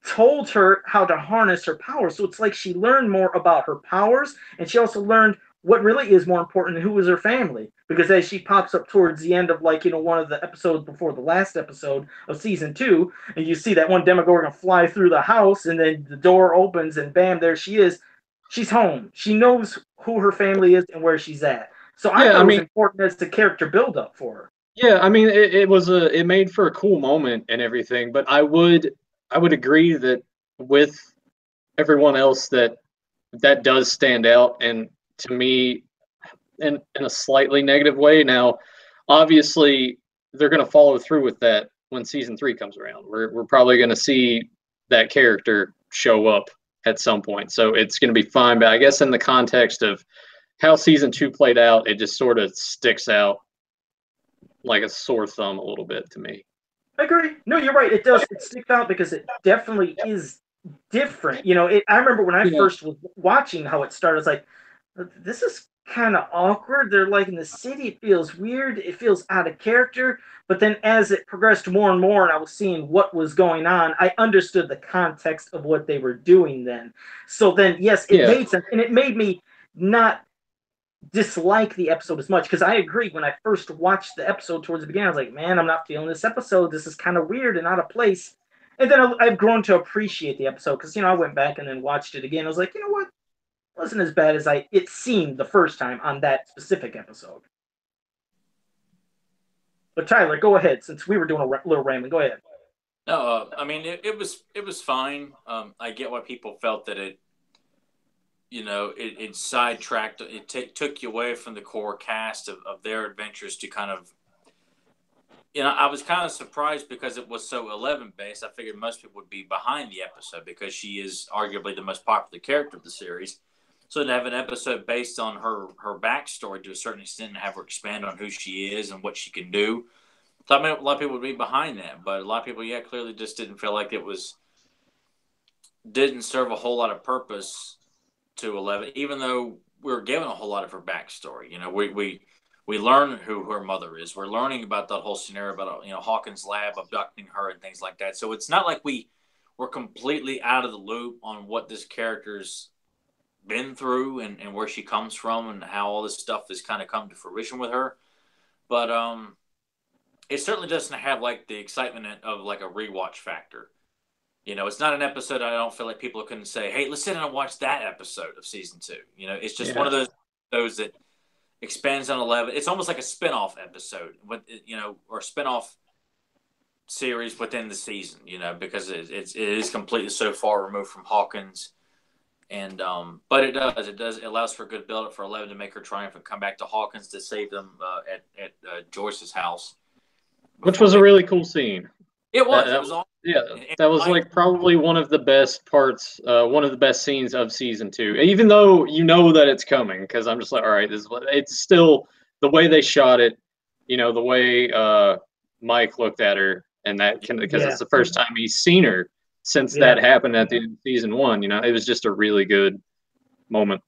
told her how to harness her powers. So it's like she learned more about her powers, and she also learned what really is more important and who is her family. Because as she pops up towards the end of one of the episodes before the last episode of season 2, and you see that one Demogorgon fly through the house, and then the door opens, and bam, there she is. She's home. She knows who her family is and where she's at. So I thought it was important as the character build up for her. Yeah, I mean, it made for a cool moment and everything, but I would agree that with everyone else that does stand out, and to me, in a slightly negative way. Now, obviously, they're going to follow through with that when season 3 comes around. We're probably going to see that character show up at some point, so it's going to be fine. But I guess in the context of how season 2 played out, it just sort of sticks out like a sore thumb a little bit to me. I agree. No, you're right. It does. It sticks out because it definitely is different. I remember when I first was watching how it started, I was like, this is kind of awkward. They're like in the city. It feels weird. It feels out of character. But then as it progressed more and more and I was seeing what was going on, I understood the context of what they were doing then. So then, yes, it made sense. And it made me not dislike the episode as much, because I agree, when I first watched the episode towards the beginning, I was like, man, I'm not feeling this episode. This is kind of weird and out of place. And then I've grown to appreciate the episode because, I went back and then watched it again. I was like, you know what? It wasn't as bad as it seemed the first time on that specific episode. But Tyler, go ahead, since we were doing a little rambling. Go ahead. No, I mean, it was fine. I get why people felt that it sidetracked. It took you away from the core cast of their adventures to kind of, I was kind of surprised because it was so 11 based. I figured most people would be behind the episode because she is arguably the most popular character of the series. So to have an episode based on her backstory to a certain extent and have her expand on who she is and what she can do. So I mean, a lot of people would be behind that, but a lot of people, clearly just didn't feel like didn't serve a whole lot of purpose to 11, even though we were given a whole lot of her backstory. We learn who her mother is. We're learning about that whole scenario about Hawkins' lab abducting her and things like that. So it's not like we were completely out of the loop on what this character's been through and where she comes from and how all this stuff has kind of come to fruition with her. But it certainly doesn't have like the excitement of like a rewatch factor. It's not an episode I don't feel like people can say, hey, let's sit down and watch that episode of season 2. It's just one of those that expands on 11. It's almost like a spinoff episode, or a spinoff series within the season, because it is completely so far removed from Hawkins. And but it allows for a good build-up for 11 to make her triumph and come back to Hawkins to save them at Joyce's house. Which was a really cool scene. It was. It was awesome. Yeah, that was like probably one of the best parts, one of the best scenes of season 2. Even though that it's coming, because I'm just like, all right, it's still the way they shot it, the way Mike looked at her. and that can because Yeah. it's the first time he's seen her since that happened at the end of season 1. You know, it was just a really good moment.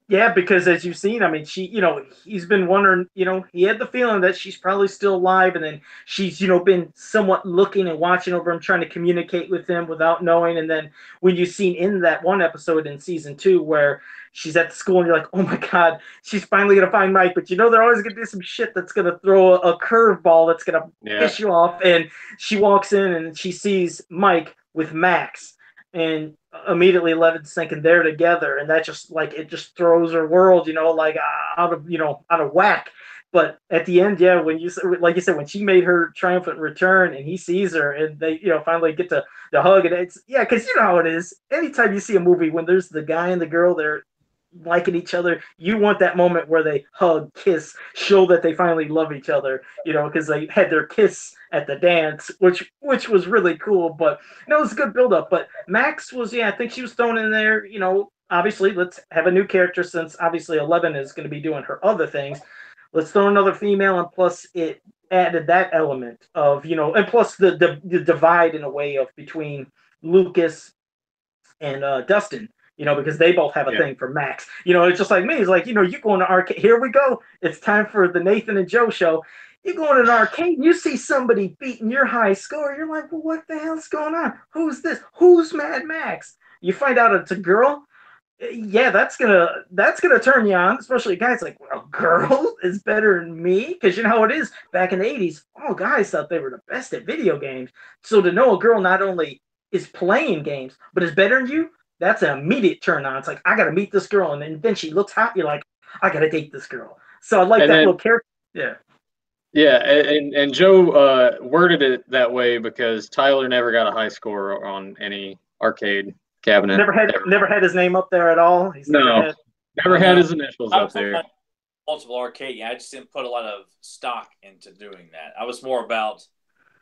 Yeah, because as you've seen, I mean, he's been wondering, he had the feeling that she's probably still alive, and then she's, been somewhat looking and watching over him, trying to communicate with him without knowing. And then when you've seen in that one episode in season 2 where she's at the school and you're like, oh my God, she's finally going to find Mike, but they're always going to do some shit that's going to throw a curveball that's going to piss you off. And she walks in and she sees Mike with Max. And immediately 11's thinking they're together, and that just it just throws her world, out of whack. But at the end, when you said, when she made her triumphant return and he sees her and they finally get to the hug, and it's because you know how it is. Anytime you see a movie when there's the guy and the girl, they're liking each other, you want that moment where they hug, kiss, show that they finally love each other, because they had their kiss at the dance, which was really cool. But it was a good build up. But Max was, I think she was thrown in there, obviously let's have a new character, since obviously 11 is going to be doing her other things. Let's throw another female, and plus it added that element of, and plus the divide in a way of between Lucas and Dustin, because they both have a thing for Max. It's just like me. It's like, you go in the arcade. Here we go. It's time for the Nathan and Joe show. You go in an arcade and you see somebody beating your high score. You're like, well, what the hell's going on? Who's this? Who's Mad Max? You find out it's a girl. Yeah, that's gonna turn you on, especially guys like, well, a girl is better than me, because you know how it is back in the 80s. All guys thought they were the best at video games. So to know a girl not only is playing games but is better than you, that's an immediate turn on. It's like, I gotta meet this girl, and then she looks hot. You're like, I gotta date this girl. So I like that little character. Yeah. Yeah, and Joe worded it that way because Tyler never got a high score on any arcade cabinet. Never had his name up there at all. Never had his initials up there. Multiple arcade. I just didn't put a lot of stock into doing that. I was more about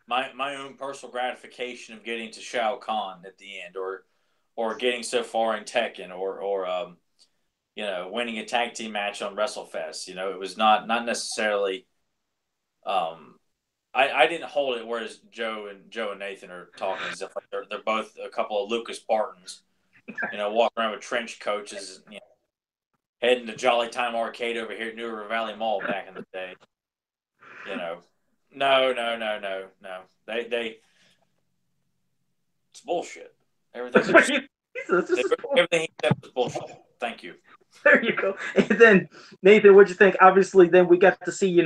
my own personal gratification of getting to Shao Kahn at the end, or getting so far in Tekken, or winning a tag team match on WrestleFest. It was not necessarily. I didn't hold it, whereas Joe and Nathan are talking as if like they're both a couple of Lucas Bartons, walking around with trench coats, heading to Jolly Time Arcade over here at New River Valley Mall back in the day. No. They it's bullshit. Everything he said was bullshit. Thank you. There you go. And then, Nathan, what'd you think? Obviously, then we got to see,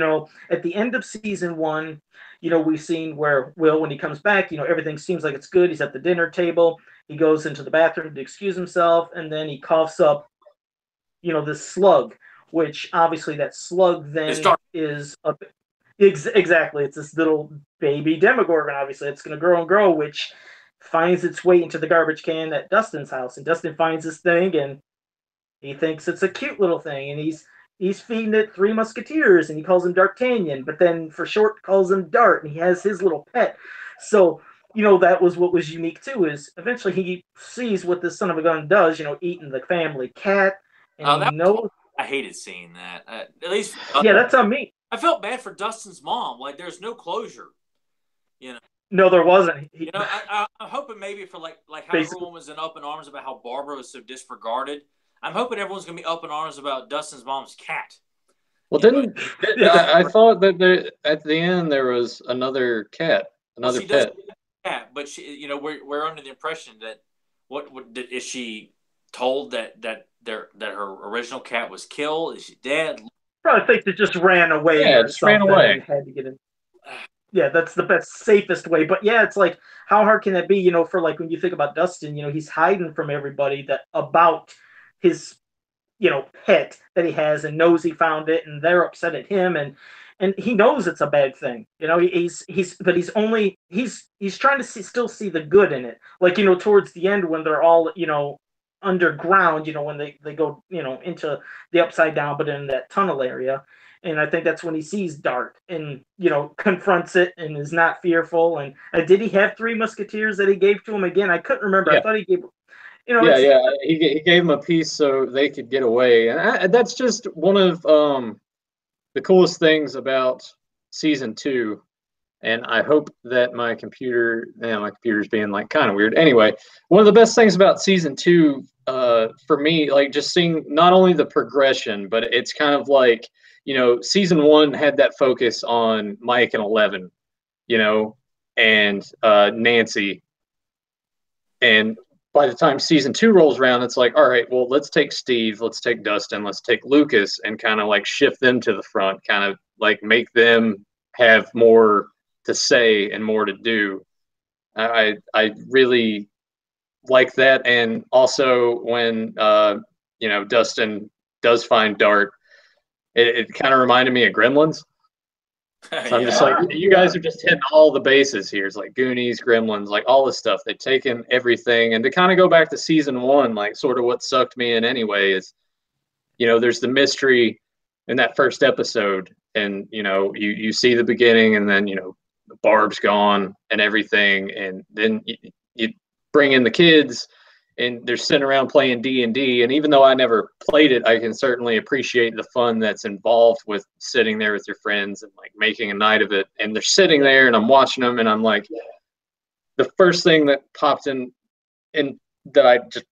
at the end of season 1, we've seen where Will, when he comes back, everything seems like it's good. He's at the dinner table. He goes into the bathroom to excuse himself, and then he coughs up, this slug, which obviously that slug then is exactly. It's this little baby Demogorgon. Obviously, it's going to grow and grow, which finds its way into the garbage can at Dustin's house. And Dustin finds this thing, and he thinks it's a cute little thing, and he's feeding it Three Musketeers, and he calls him D'Artagnan, but then for short calls him Dart, and he has his little pet. So, that was what was unique too, is eventually he sees what this son of a gun does, eating the family cat, and I hated seeing that. At least that's on me. I felt bad for Dustin's mom. Like, there's no closure. No, there wasn't. I'm hoping maybe for like how everyone was up in arms about how Barbara was so disregarded. I'm hoping everyone's going to be up in arms about Dustin's mom's cat. Well, I thought that at the end there was another cat, another pet. Cat, but she, we're under the impression that is she told that her original cat was killed? Is she dead? Probably think they just ran away. Yeah, just ran away. Had to get in. Yeah, that's the best, safest way. But yeah, it's like, how hard can that be? For like when you think about Dustin, he's hiding from everybody about his pet that he has, and knows he found it, and they're upset at him, and he knows it's a bad thing. He's trying to still see the good in it. Like, towards the end when they're all underground, when they go into the upside down, but in that tunnel area. And I think that's when he sees Dart and, confronts it and is not fearful. And did he have Three Musketeers that he gave to him again? I couldn't remember. Yeah. I thought he gave. He gave him a piece so they could get away, and that's just one of the coolest things about season 2 And I hope that my computer's being like kind of weird. Anyway, one of the best things about season 2, for me, like just seeing not only the progression, but it's kind of like, season 1 had that focus on Mike and Eleven, and Nancy. And by the time season 2 rolls around, it's like, all right, well, let's take Steve, let's take Dustin, let's take Lucas, and kind of like shift them to the front, kind of like make them have more to say and more to do. I really like that. And also when Dustin does find Dart, it kind of reminded me of Gremlins. So I'm just like, you guys are just hitting all the bases here. It's like Goonies, Gremlins, like all this stuff. They've taken everything. And to kind of go back to season 1, like sort of what sucked me in anyway is, there's the mystery in that first episode. And, you see the beginning, and then, Barb's gone and everything. And then you bring in the kids, and they're sitting around playing D&D. And even though I never played it, I can certainly appreciate the fun that's involved with sitting there with your friends and like making a night of it. And they're sitting there, and I'm watching them, and I'm like, the first thing that popped in that I just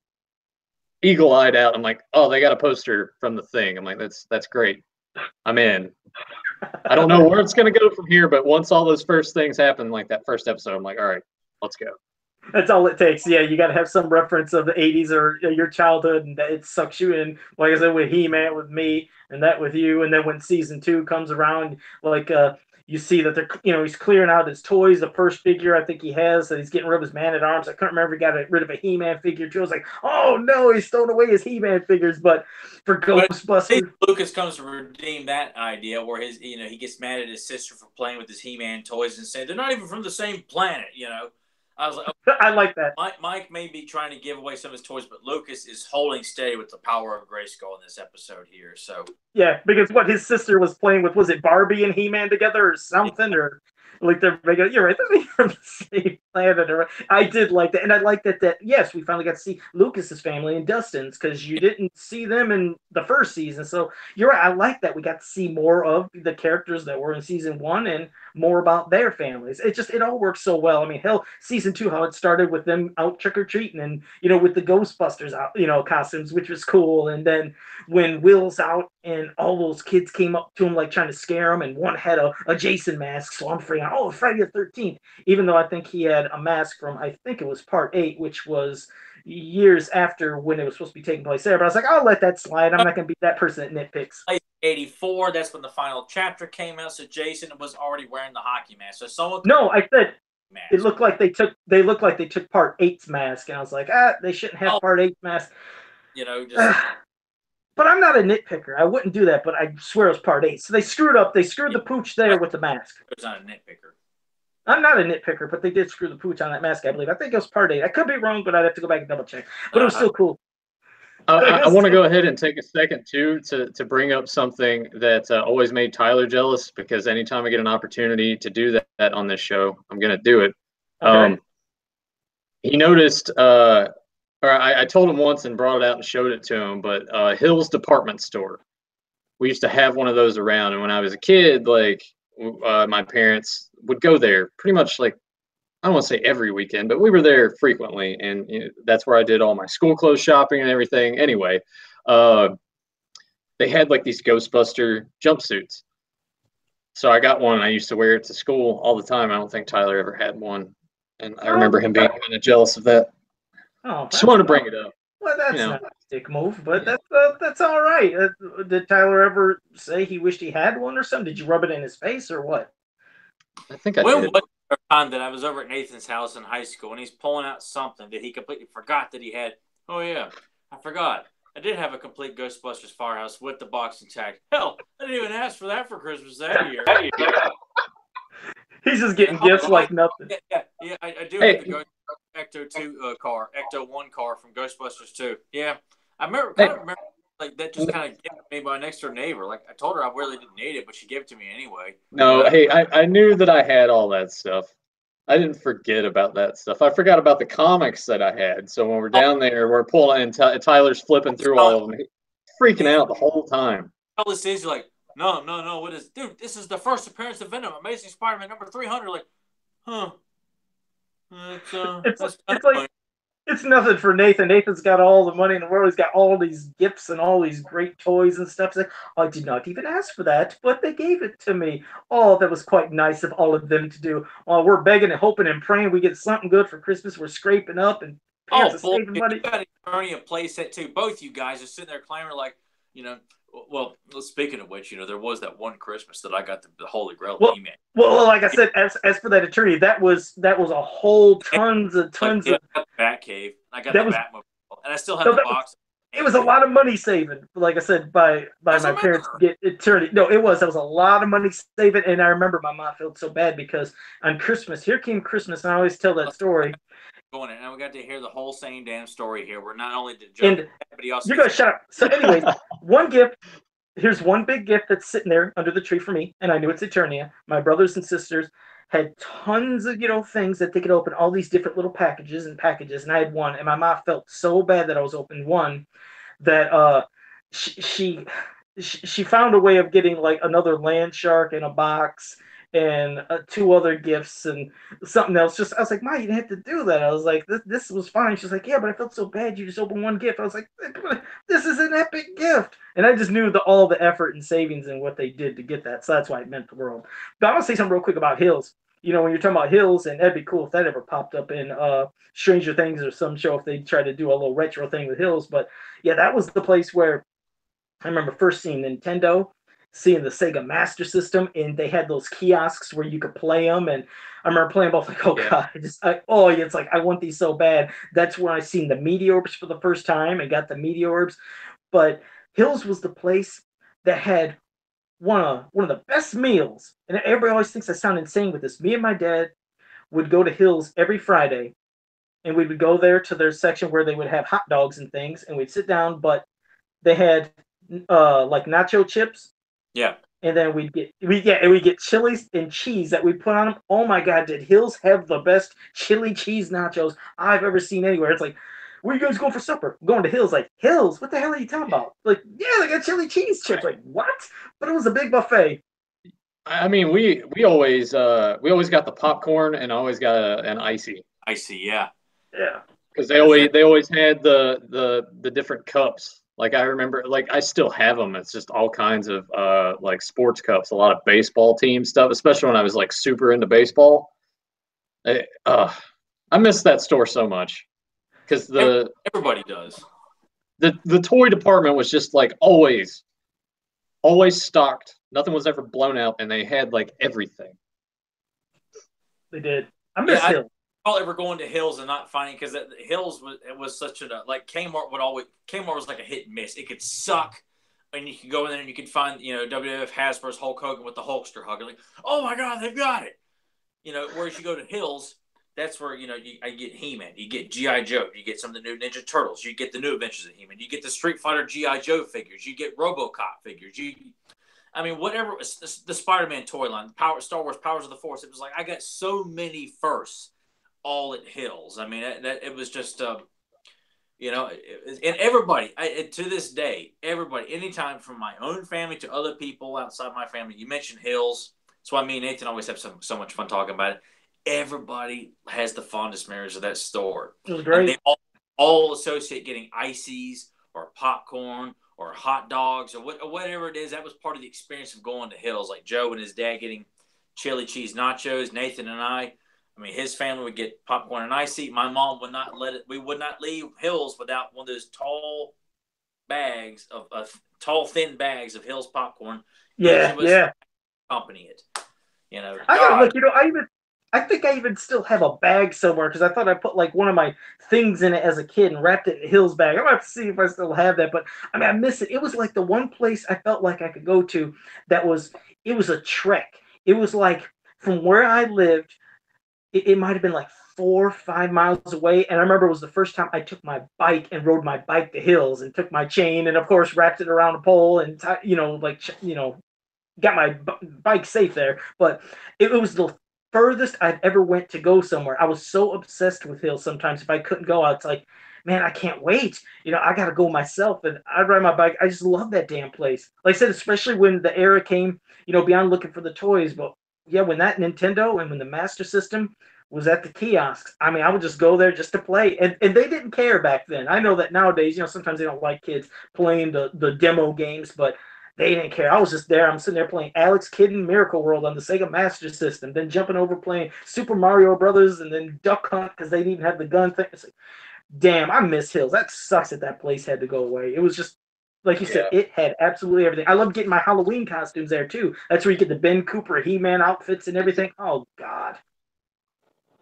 eagle-eyed out, I'm like, oh, they got a poster from The Thing. I'm like, that's great. I'm in. I don't know where it's going to go from here, but once all those first things happen, like that first episode, I'm like, all right, let's go. That's all it takes. Yeah, you got to have some reference of the 80s or your childhood, and that it sucks you in. Like I said, with He-Man, with me, and that with you. And then when season 2 comes around, like you see that they're, he's clearing out his toys. The first figure I think he has, that he's getting rid of his Man-at-Arms. I couldn't remember if he got rid of a He-Man figure too. I was like, oh no, he's throwing away his He-Man figures. But for Ghostbusters, Lucas comes to redeem that idea, where he gets mad at his sister for playing with his He-Man toys and saying they're not even from the same planet. I was like, okay, I like that. Mike may be trying to give away some of his toys, but Lucas is holding steady with the power of Grayskull in this episode here. So yeah, because what his sister was playing with, was it Barbie and He-Man together or something, or like they're you're right, they're from the same planet. Or I did like that, and I like that yes, we finally got to see Lucas's family and Dustin's, because you didn't see them in the first season. So you're right, I like that we got to see more of the characters that were in season 1 and more about their families. It all works so well. I mean, hell, season 2, how it started with them out trick-or-treating and, with the Ghostbusters out, costumes, which was cool. And then when Will's out and all those kids came up to him, like trying to scare him, and one had a Jason mask. So I'm freaking out, oh, Friday the 13th, even though I think he had a mask from, I think it was part 8, which was years after when it was supposed to be taking place there. But I was like, I'll let that slide. I'm not going to be that person that nitpicks. 84, that's when the final chapter came out, so Jason was already wearing the hockey mask. So someone No, I said it looked like they took part 8's mask, and I was like, they shouldn't have part 8's mask. But I'm not a nitpicker. I wouldn't do that, but I swear it was part 8. So they screwed up. They screwed the pooch there with the mask. It's not a nitpicker. I'm not a nitpicker, but they did screw the pooch on that mask, I believe. I think it was part 8. I could be wrong, but I'd have to go back and double check. But it was still cool. I want to go ahead and take a second, too, to bring up something that always made Tyler jealous, because anytime I get an opportunity to do that on this show, I'm going to do it. Okay. He noticed, or I told him once and brought it out and showed it to him, but Hill's Department Store. We used to have one of those around, and when I was a kid, like, my parents would go there pretty much, like, I don't want to say every weekend, but we were there frequently, and that's where I did all my school clothes shopping and everything. Anyway, they had like these Ghostbuster jumpsuits. So I got one, and I used to wear it to school all the time. I don't think Tyler ever had one, and I remember him being kind of jealous of that. Oh, just wanted to bring it up. Well, that's not a dick move, but that's all right. Did Tyler ever say he wished he had one or something? Did you rub it in his face or what? I think I did. Time that I was over at Nathan's house in high school, and he's pulling out something that he completely forgot that he had. Oh yeah, I forgot. I did have a complete Ghostbusters Firehouse with the box intact. Hell, I didn't even ask for that for Christmas that year. He's just getting gifts like nothing. Yeah. I do have the Ecto 2 car, Ecto 1 car from Ghostbusters 2. Yeah, I remember. Like that just kind of gave me by an next door neighbor. Like I told her I really didn't need it, but she gave it to me anyway. No, hey, I knew that I had all that stuff. I didn't forget about that stuff. I forgot about the comics that I had. So when we're down there, we're pulling, and Tyler's flipping through all of them, freaking out the whole time. All this is, you're like, No. What is, dude? This is the first appearance of Venom, Amazing Spider-Man number 300. Like, huh? It's That's it's like it's nothing for Nathan. Nathan's got all the money in the world. He's got all these gifts and all these great toys and stuff. He's like, I did not even ask for that, but they gave it to me. Oh, that was quite nice of all of them to do. Oh, we're begging and hoping and praying we get something good for Christmas. We're scraping up and parents are saving money. You got a playset too. Both you guys are sitting there clamoring like, well, speaking of which, there was that one Christmas that I got the Holy Grail He-Man. Well, like I said, as for that Eternity, that was a whole tons of the Batcave. I got the Batmobile, and I still have the box. It was a lot of money saving, like I said, by my parents to get Eternity. No, it was. That was a lot of money saving, and I remember my mom felt so bad because on Christmas, here came Christmas, and I always tell that story. Going in, and we got to hear the whole same damn story here. We're not only did but he also you're gonna shut up. So, anyways, one gift. Here's one big gift that's sitting there under the tree for me, and I knew it's Eternia. My brothers and sisters had tons of things that they could open, all these different little packages, and I had one, and my mom felt so bad that I was opening one that she found a way of getting like another land shark in a box and 2 other gifts and something else. I was like, Ma, you didn't have to do that. I was like, this was fine. She's like, yeah, but I felt so bad. You just opened one gift. I was like, this is an epic gift. And I just knew all the effort and savings and what they did to get that. So that's why it meant the world. But I want to say something real quick about Hills. When you're talking about Hills, and that'd be cool if that ever popped up in Stranger Things or some show if they tried to do a little retro thing with Hills. But yeah, that was the place where I remember first seeing Nintendo, seeing the Sega Master System, and they had those kiosks where you could play them. And I remember playing both, like, God, it's like I want these so bad. That's when I seen the Meteorbs for the first time and got the Meteorbs. But Hills was the place that had one of the best meals. And everybody always thinks I sound insane with this. Me and my dad would go to Hills every Friday, and we would go there to their section where they would have hot dogs and things, and we'd sit down. But they had like nacho chips. Yeah. And then we get chilies and cheese that we put on them. Oh my God, did Hills have the best chili cheese nachos I've ever seen anywhere? It's like, where are you guys going for supper? I'm going to Hills. Like, Hills? What the hell are you talking about? Like, yeah, they got chili cheese chips. Like, what? But it was a big buffet. I mean, we always got the popcorn and always got an icy. Icy, yeah. Yeah. Because they always had the different cups. Like, I remember, like, I still have them. It's just all kinds of like sports cups, a lot of baseball team stuff, especially when I was like super into baseball. I miss that store so much because everybody does. The toy department was just like always stocked. Nothing was ever blown out, and they had like everything. They did. I miss Hills. Ever going to Hills and not finding, because Hills was such a, like, Kmart was like a hit and miss. It could suck, and you could go in there and you could find WWF Hasbro's Hulk Hogan with the Hulkster hug. Like, oh my God, they've got it. Whereas you go to Hills, that's where I get He-Man, you get G.I. Joe, you get some of the new Ninja Turtles, you get the new Adventures of He-Man, you get the Street Fighter G.I. Joe figures, you get RoboCop figures, whatever, the Spider-Man toy line, Star Wars Powers of the Force. It was like I got so many firsts all at Hills. I mean, it was just, and everybody, to this day, everybody, anytime from my own family to other people outside my family, you mentioned Hills. That's why me and Nathan always have so much fun talking about it. Everybody has the fondest memories of that store. It was great. And they all associate getting ices or popcorn or hot dogs or whatever it is. That was part of the experience of going to Hills. Like Joe and his dad getting chili cheese nachos. Nathan and I mean, his family would get popcorn and icy. My mom would not we would not leave Hills without one of those tall bags of thin bags of Hills popcorn. Yeah. Accompany it. I think I even still have a bag somewhere because I thought I put like one of my things in it as a kid and wrapped it in a Hills bag. I'm gonna have to see if I still have that, but I mean, I miss it. It was like the one place I felt like I could go to it was a trek. It was like from where I lived. It might have been like 4 or 5 miles away. And I remember it was the first time I took my bike and rode my bike to Hills and took my chain and, of course, wrapped it around a pole and, got my bike safe there. But it was the furthest I've ever went to go somewhere. I was so obsessed with Hills sometimes. If I couldn't go, it's like, man, I can't wait. I got to go myself, and I'd ride my bike. I just love that damn place. Like I said, especially when the era came, beyond looking for the toys, but yeah, when that Nintendo and when the Master System was at the kiosks, I mean, I would just go there just to play, and they didn't care back then. I know that nowadays, sometimes they don't like kids playing the demo games, but they didn't care. I was just there. I'm sitting there playing Alex Kidd in Miracle World on the Sega Master System, then jumping over playing Super Mario Brothers, and then Duck Hunt because they didn't have the gun thing. It's like, damn, I miss Hills. That sucks that place had to go away. It was just, like you said, it had absolutely everything. I love getting my Halloween costumes there, too. That's where you get the Ben Cooper He-Man outfits and everything. Oh, God.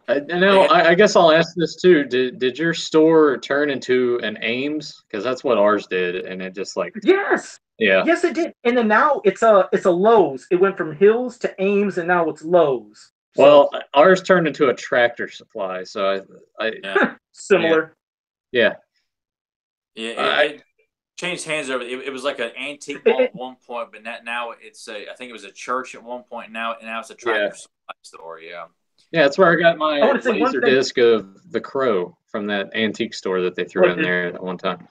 I guess I'll ask this, too. Did your store turn into an Ames? Because that's what ours did, and it just like... Yes! Yeah. Yes, it did. And then now it's a Lowe's. It went from Hills to Ames, and now it's Lowe's. So, well, ours turned into a Tractor Supply, so I similar. Yeah. Yeah, it changed hands over. It was like an antique mall at one point, but now it's I think it was a church at one point. Now it's a Tractor Supply store. Yeah. Yeah, that's where I got my laser disc of The Crow from that antique store that they threw in there at one time.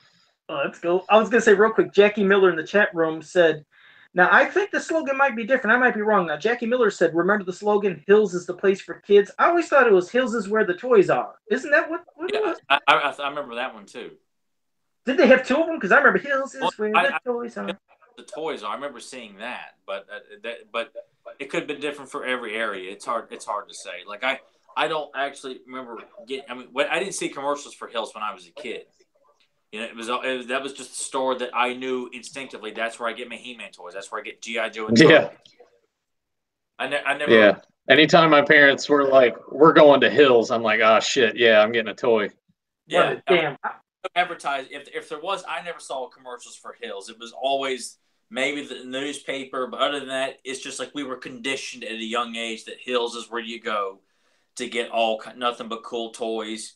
Oh, that's cool. I was going to say real quick, Jackie Miller in the chat room said, now I think the slogan might be different. I might be wrong. Now, Jackie Miller said, remember the slogan, Hills is the place for kids? I always thought it was Hills is where the toys are. Isn't that what it was? I remember that one, too. Did they have two of them? Because I remember Hills is where the toys are. The toys are. I remember seeing that, but it could have been different for every area. It's hard to say. Like I don't actually remember I didn't see commercials for Hills when I was a kid. That was just a store that I knew instinctively. That's where I get my He-Man toys. That's where I get G.I. Joe and Turtles. I never. Yeah. Anytime my parents were like, "We're going to Hills," I'm like, "Oh shit, yeah, I'm getting a toy." Yeah. Damn. Advertised. If there was, I never saw commercials for Hills. It was always maybe the newspaper, but other than that, it's just like we were conditioned at a young age that Hills is where you go to get nothing but cool toys.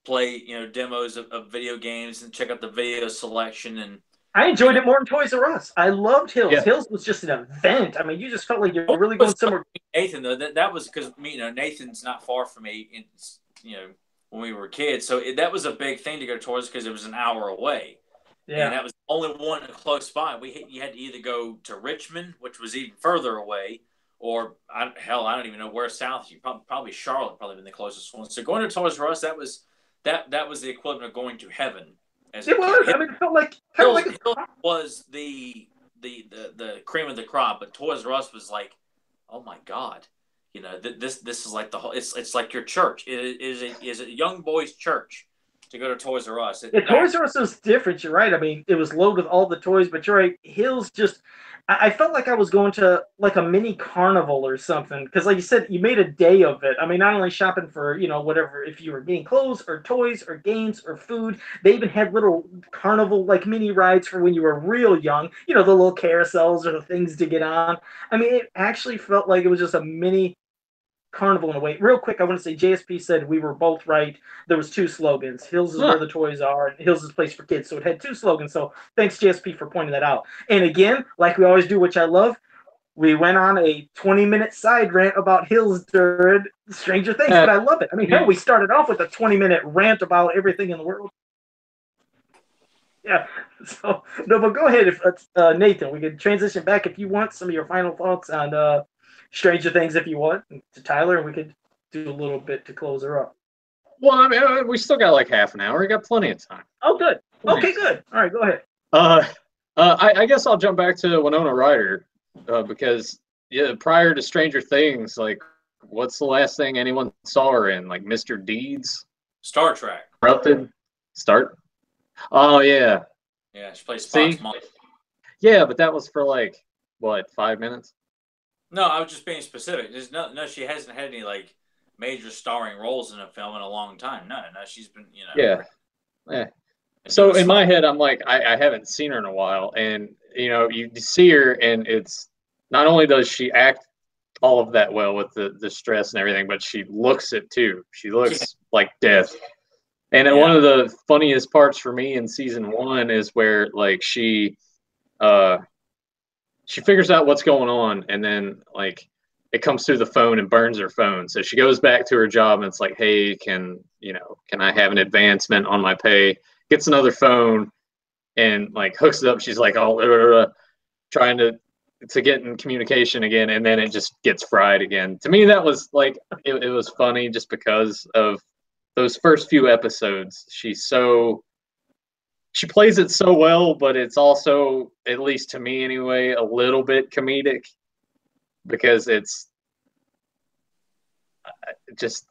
Play demos of video games and check out the video selection, and I enjoyed it more than Toys R Us. I loved Hills. Yeah. Hills was just an event. I mean, you just felt like you were really going somewhere. Nathan, though, that was because Nathan's not far from me, when we were kids, so that was a big thing to go to Toys because it was an hour away. Yeah, and that was the only one close by. You had to either go to Richmond, which was even further away, or I don't even know where south. Probably Charlotte, probably been the closest one. So going to Toys R Us, that was the equivalent of going to heaven. It was. I mean, it felt like Hills was the cream of the crop, but Toys R Us was like, oh my God, this is like the whole. It's like your church. It is a young boy's church to go to Toys R Us. Toys R Us was different. You're right. I mean, it was loaded with all the toys, but you're right. Hills just. I felt like I was going to like a mini carnival or something because, like you said, you made a day of it. I mean, not only shopping for whatever, if you were getting clothes or toys or games or food, they even had little carnival like mini rides for when you were real young. The little carousels or the things to get on. I mean, it actually felt like it was just a mini carnival in a way. Real quick, I want to say JSP said we were both right. There was two slogans. Hills is where the toys are, and Hills is a place for kids. So it had two slogans. So thanks, JSP, for pointing that out. And again, like we always do, which I love, we went on a 20-minute side rant about Hills during Stranger Things, but I love it. I mean, hell, we started off with a 20-minute rant about everything in the world. Yeah. So, no, but go ahead, if Nathan. We can transition back if you want some of your final thoughts on Stranger Things if you want to Tyler, and we could do a little bit to close her up. Well, I mean, we still got like half an hour. We got plenty of time. Oh, good. Okay, good. All right, go ahead. I guess I'll jump back to Winona Ryder because prior to Stranger Things, like, what's the last thing anyone saw her in? Like Mr. Deeds, Star Trek, Corrupted, Start. Oh yeah. Yeah, she plays Spock's mom. Yeah, but that was for like what, 5 minutes? No, I was just being specific. There's no, she hasn't had any like major starring roles in a film in a long time. No, she's been, Yeah. So in my head, I'm like, I haven't seen her in a while, and you see her, and it's not only does she act all of that well with the stress and everything, but she looks it too. She looks like death. And one of the funniest parts for me in season 1 is where like she figures out what's going on, and then like it comes through the phone and burns her phone. So she goes back to her job and it's like, hey, can I have an advancement on my pay? Gets another phone and like hooks it up. She's like, oh, trying to get in communication again, and then it just gets fried again. To me, that was like it was funny just because of those first few episodes. She plays it so well, but it's also, at least to me anyway, a little bit comedic because it's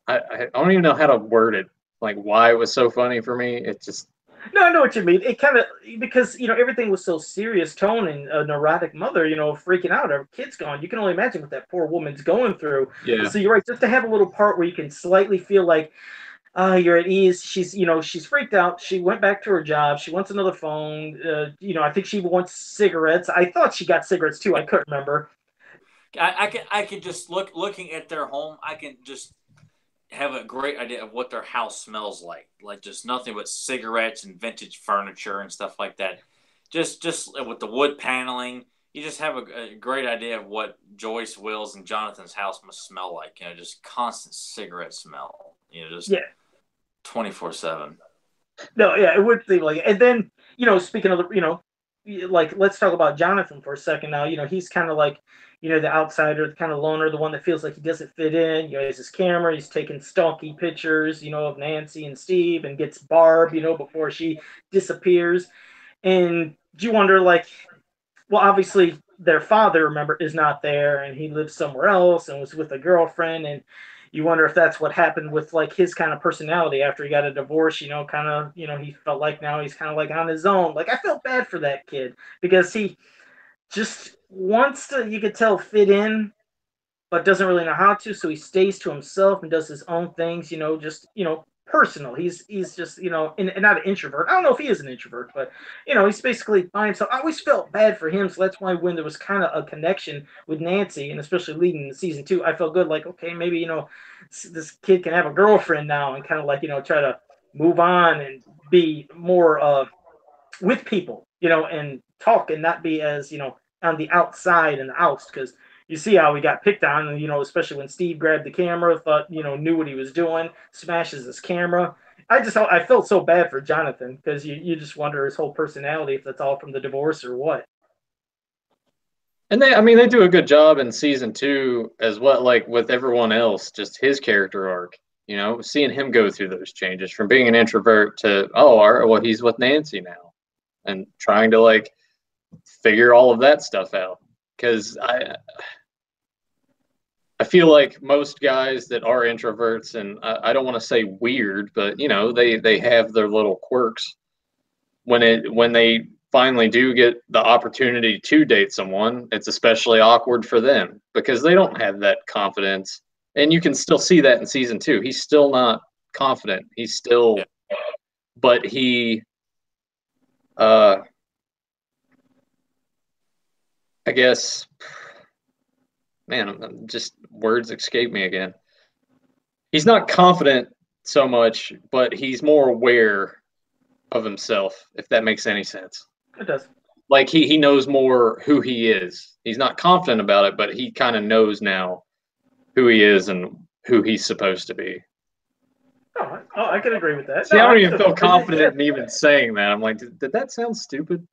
I don't even know how to word it, like why it was so funny for me. It just No, I know what you mean. It kind of, because everything was so serious tone, and a neurotic mother, freaking out, her kid's gone. You can only imagine what that poor woman's going through. Yeah. So you're right, just to have a little part where you can slightly feel like, you're at ease. She's freaked out. She went back to her job. She wants another phone. I think she wants cigarettes. I thought she got cigarettes too. I couldn't remember. I could just looking at their home. I can just have a great idea of what their house smells like just nothing but cigarettes and vintage furniture and stuff like that. Just with the wood paneling, you just have a great idea of what Joyce, Will's, and Jonathan's house must smell like. Just constant cigarette smell. Just 24/7. No, yeah, it would seem like it. And then, speaking of like, let's talk about Jonathan for a second now. He's kind of like, the outsider, the kind of loner, the one that feels like he doesn't fit in. He has his camera, he's taking stalky pictures, of Nancy and Steve, and gets Barb, before she disappears. And you wonder, like, well, obviously their father, remember, is not there, and he lives somewhere else and was with a girlfriend, and you wonder if that's what happened with like his kind of personality after he got a divorce. Kind of, he felt like now he's kind of like on his own. Like, I felt bad for that kid because he just wants to, you could tell, fit in, but doesn't really know how to. So he stays to himself and does his own things. Just personal. He's just and not an introvert. I don't know if he is an introvert, but he's basically by himself. I always felt bad for him, so that's why when there was kind of a connection with Nancy, and especially leading to season 2, I felt good. Like, okay, maybe this kid can have a girlfriend now, and kind of like try to move on and be more with people, and talk and not be as on the outside and the oust, because you see how he got picked on, and especially when Steve grabbed the camera, thought knew what he was doing, smashes his camera. I felt so bad for Jonathan, because you just wonder his whole personality, if that's all from the divorce or what. And they do a good job in season 2 as well, like with everyone else, just his character arc, seeing him go through those changes from being an introvert to, he's with Nancy now, and trying to like figure all of that stuff out. Because I feel like most guys that are introverts, and I don't want to say weird, but they have their little quirks. When they finally do get the opportunity to date someone, it's especially awkward for them because they don't have that confidence. And you can still see that in season 2. He's still not confident. He's still, but he, I guess, man, just words escape me again. He's not confident so much, but he's more aware of himself, if that makes any sense. It does. Like he knows more who he is. He's not confident about it, but he kind of knows now who he is and who he's supposed to be. Oh, I can agree with that. See, I don't even feel confident in even saying that. I'm like, did that sound stupid?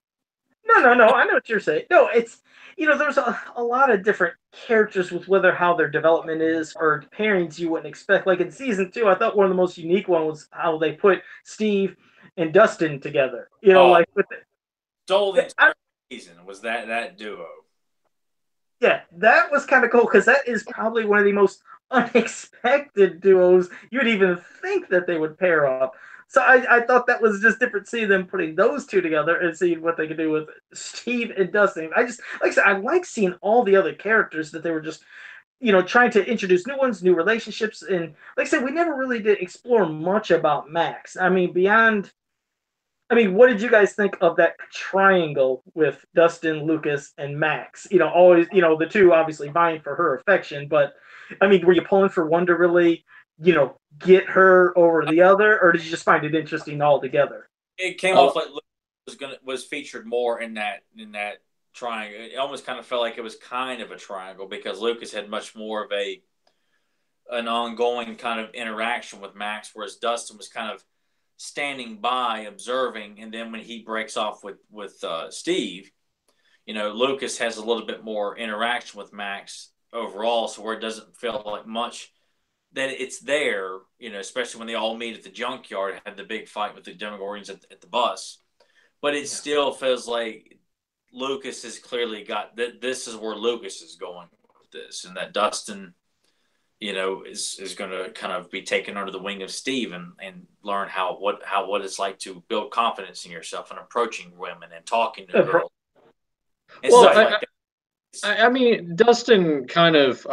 No. I know what you're saying. No, it's there's a lot of different characters with how their development is, or pairings you wouldn't expect. Like in season 2, I thought one of the most unique ones was how they put Steve and Dustin together. Like with stole the entire season was that duo. Yeah, that was kind of cool, because that is probably one of the most unexpected duos you'd even think that they would pair up. So I thought that was just different, seeing them putting those two together and seeing what they could do with Steve and Dustin. I just, like I said, I like seeing all the other characters that they were just, trying to introduce new ones, new relationships. And like I said, we never really did explore much about Max. I mean, what did you guys think of that triangle with Dustin, Lucas, and Max? Always, the two obviously vying for her affection, but were you pulling for one to really, get her over the other, or did you just find it interesting altogether? It came off like Lucas was featured more in that triangle. It almost kind of felt like it was kind of a triangle because Lucas had much more of an ongoing kind of interaction with Max, whereas Dustin was kind of standing by, observing, and then when he breaks off with Steve, Lucas has a little bit more interaction with Max overall, so where it doesn't feel like much that it's there, especially when they all meet at the junkyard, had the big fight with the Demogorgons at the bus, but it still feels like Lucas has clearly got that. This is where Lucas is going with this, and that Dustin, is going to kind of be taken under the wing of Steve and learn what it's like to build confidence in yourself and approaching women and talking to girls. And well, stuff like that. I mean, Dustin kind of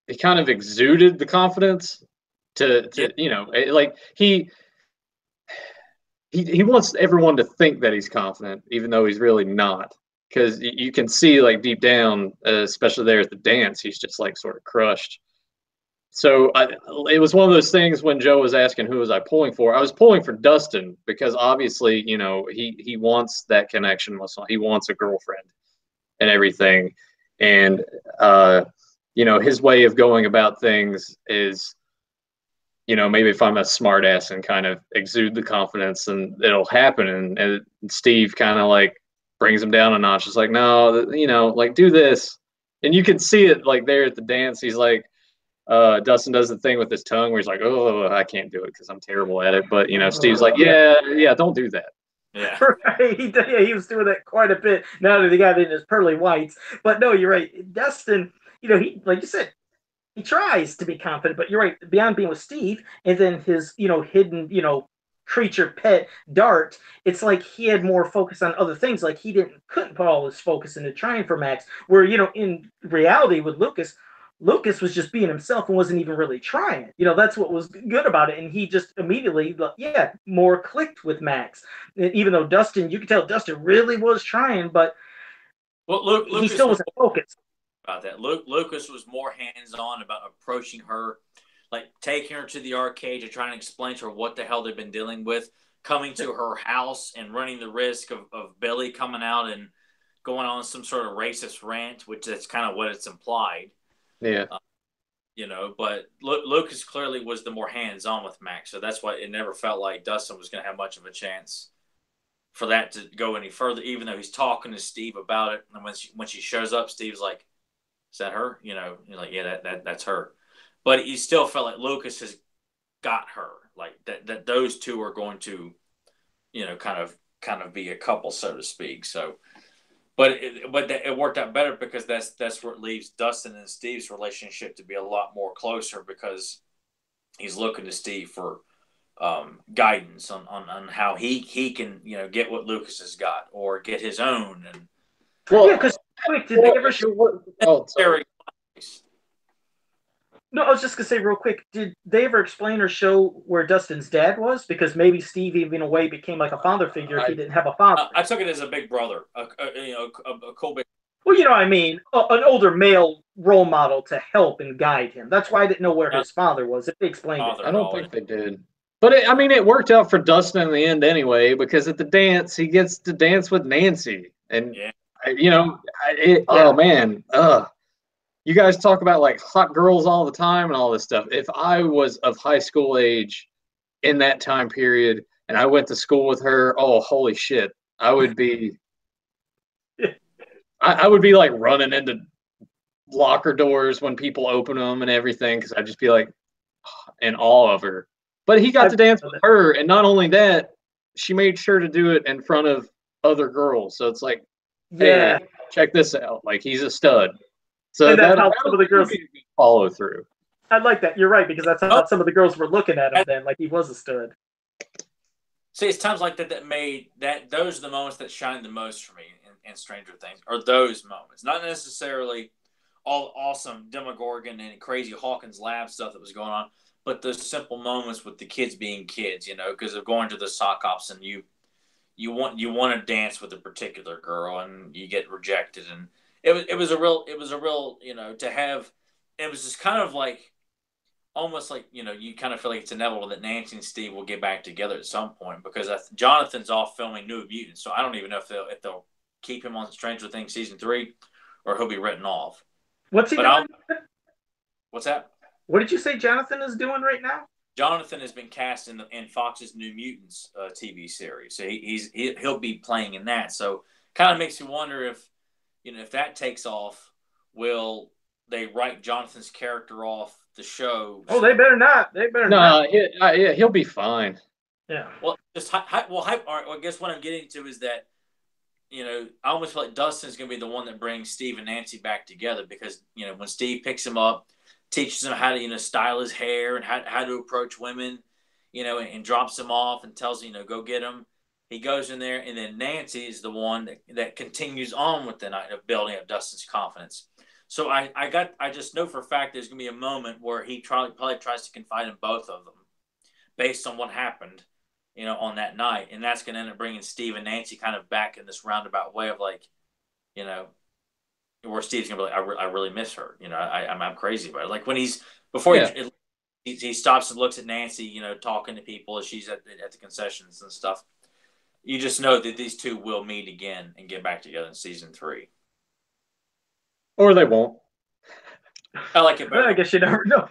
he kind of exuded the confidence to like he wants everyone to think that he's confident, even though he's really not. Because you can see, like, deep down, especially there at the dance, he's just like sort of crushed. So it was one of those things when Joe was asking who was I pulling for. I was pulling for Dustin because obviously, he wants that connection with someone. He wants a girlfriend and everything, and his way of going about things is, maybe if I'm a smart ass and kind of exude the confidence, and it'll happen. And Steve kind of like brings him down a notch. It's like, no, like, do this, and you can see it like there at the dance. He's like. Dustin does the thing with his tongue where he's like, "Oh, I can't do it because I'm terrible at it." But Steve's like, "Yeah, don't do that." Yeah, right. He was doing that quite a bit. Now that he got in his pearly whites, but no, you're right. Dustin, he, like you said, he tries to be confident, but you're right. Beyond being with Steve, and then his hidden creature pet Dart, it's like he had more focus on other things. Like he couldn't put all his focus into trying for Max. Where in reality with Lucas was just being himself and wasn't even really trying. That's what was good about it. And he just immediately, more clicked with Max. And even though Dustin, you could tell Dustin really was trying, but he still wasn't focused. About that. Lucas was more hands-on about approaching her, like taking her to the arcade to try and explain to her what the hell they've been dealing with, coming to her house and running the risk of Billy coming out and going on some sort of racist rant, which that's kind of what it's implied. Yeah. But Lucas clearly was the more hands-on with Max, so that's why it never felt like Dustin was going to have much of a chance for that to go any further, even though he's talking to Steve about it. And when she shows up, Steve's like, "Is that her?" You're like, "Yeah, that's her." But he still felt like Lucas has got her, like that those two are going to, kind of be a couple, so to speak. So. But it worked out better because that's where it leaves Dustin and Steve's relationship to be a lot more closer because he's looking to Steve for guidance on how he can get what Lucas has got or get his own. And because did they ever show what? Oh, sorry. No, I was just gonna say real quick. Did they ever explain or show where Dustin's dad was? Because maybe Steve, even in a way, became like a father figure if he didn't have a father. I took it as a big brother, a cool big. Well, I mean, an older male role model to help and guide him. That's why I didn't know where his father was. If they explained it, I don't think they did. But it worked out for Dustin in the end anyway, because at the dance he gets to dance with Nancy, and oh man, you guys talk about like hot girls all the time and all this stuff. If I was of high school age in that time period and I went to school with her, oh, holy shit. I would be I would be like running into locker doors when people open them and everything, because I'd just be like in awe of her. But he got to dance with her, and not only that, she made sure to do it in front of other girls. So it's like, hey, check this out. Like, he's a stud. So that's how some of the girls follow through. I like that. You're right, because that's how some of the girls were looking at him then, like he was a stud. See, it's times like that those are the moments that shine the most for me in Stranger Things, are those moments. Not necessarily all awesome Demogorgon and crazy Hawkins Lab stuff that was going on, but those simple moments with the kids being kids, because they're going to the sock ops and you want to dance with a particular girl and you get rejected, and it was a real to have. It was just kind of like almost like you kind of feel like it's inevitable that Nancy and Steve will get back together at some point, because Jonathan's off filming New Mutants, so I don't even know if they'll keep him on Stranger Things season 3, or he'll be written off. What's he doing? What's that? What did you say Jonathan is doing right now? Jonathan has been cast in Fox's New Mutants TV series, so he'll be playing in that. So kind of makes you wonder if that takes off, will they write Jonathan's character off the show? Oh, they better not. They better not. No, he'll be fine. Yeah. Well, all right, I guess what I'm getting to is that, I almost feel like Dustin's going to be the one that brings Steve and Nancy back together, because, when Steve picks him up, teaches him how to, style his hair and how to approach women, and drops him off and tells him, go get him. He goes in there, and then Nancy is the one that continues on with the night of building up Dustin's confidence. So I just know for a fact there's going to be a moment where he probably tries to confide in both of them based on what happened, on that night. And that's going to end up bringing Steve and Nancy kind of back in this roundabout way of where Steve's going to be like, I really miss her. I'm crazy about it. Like when he stops and looks at Nancy, talking to people as she's at the concessions and stuff. You just know that these two will meet again and get back together in season 3. Or they won't. I like it better. I guess you never know.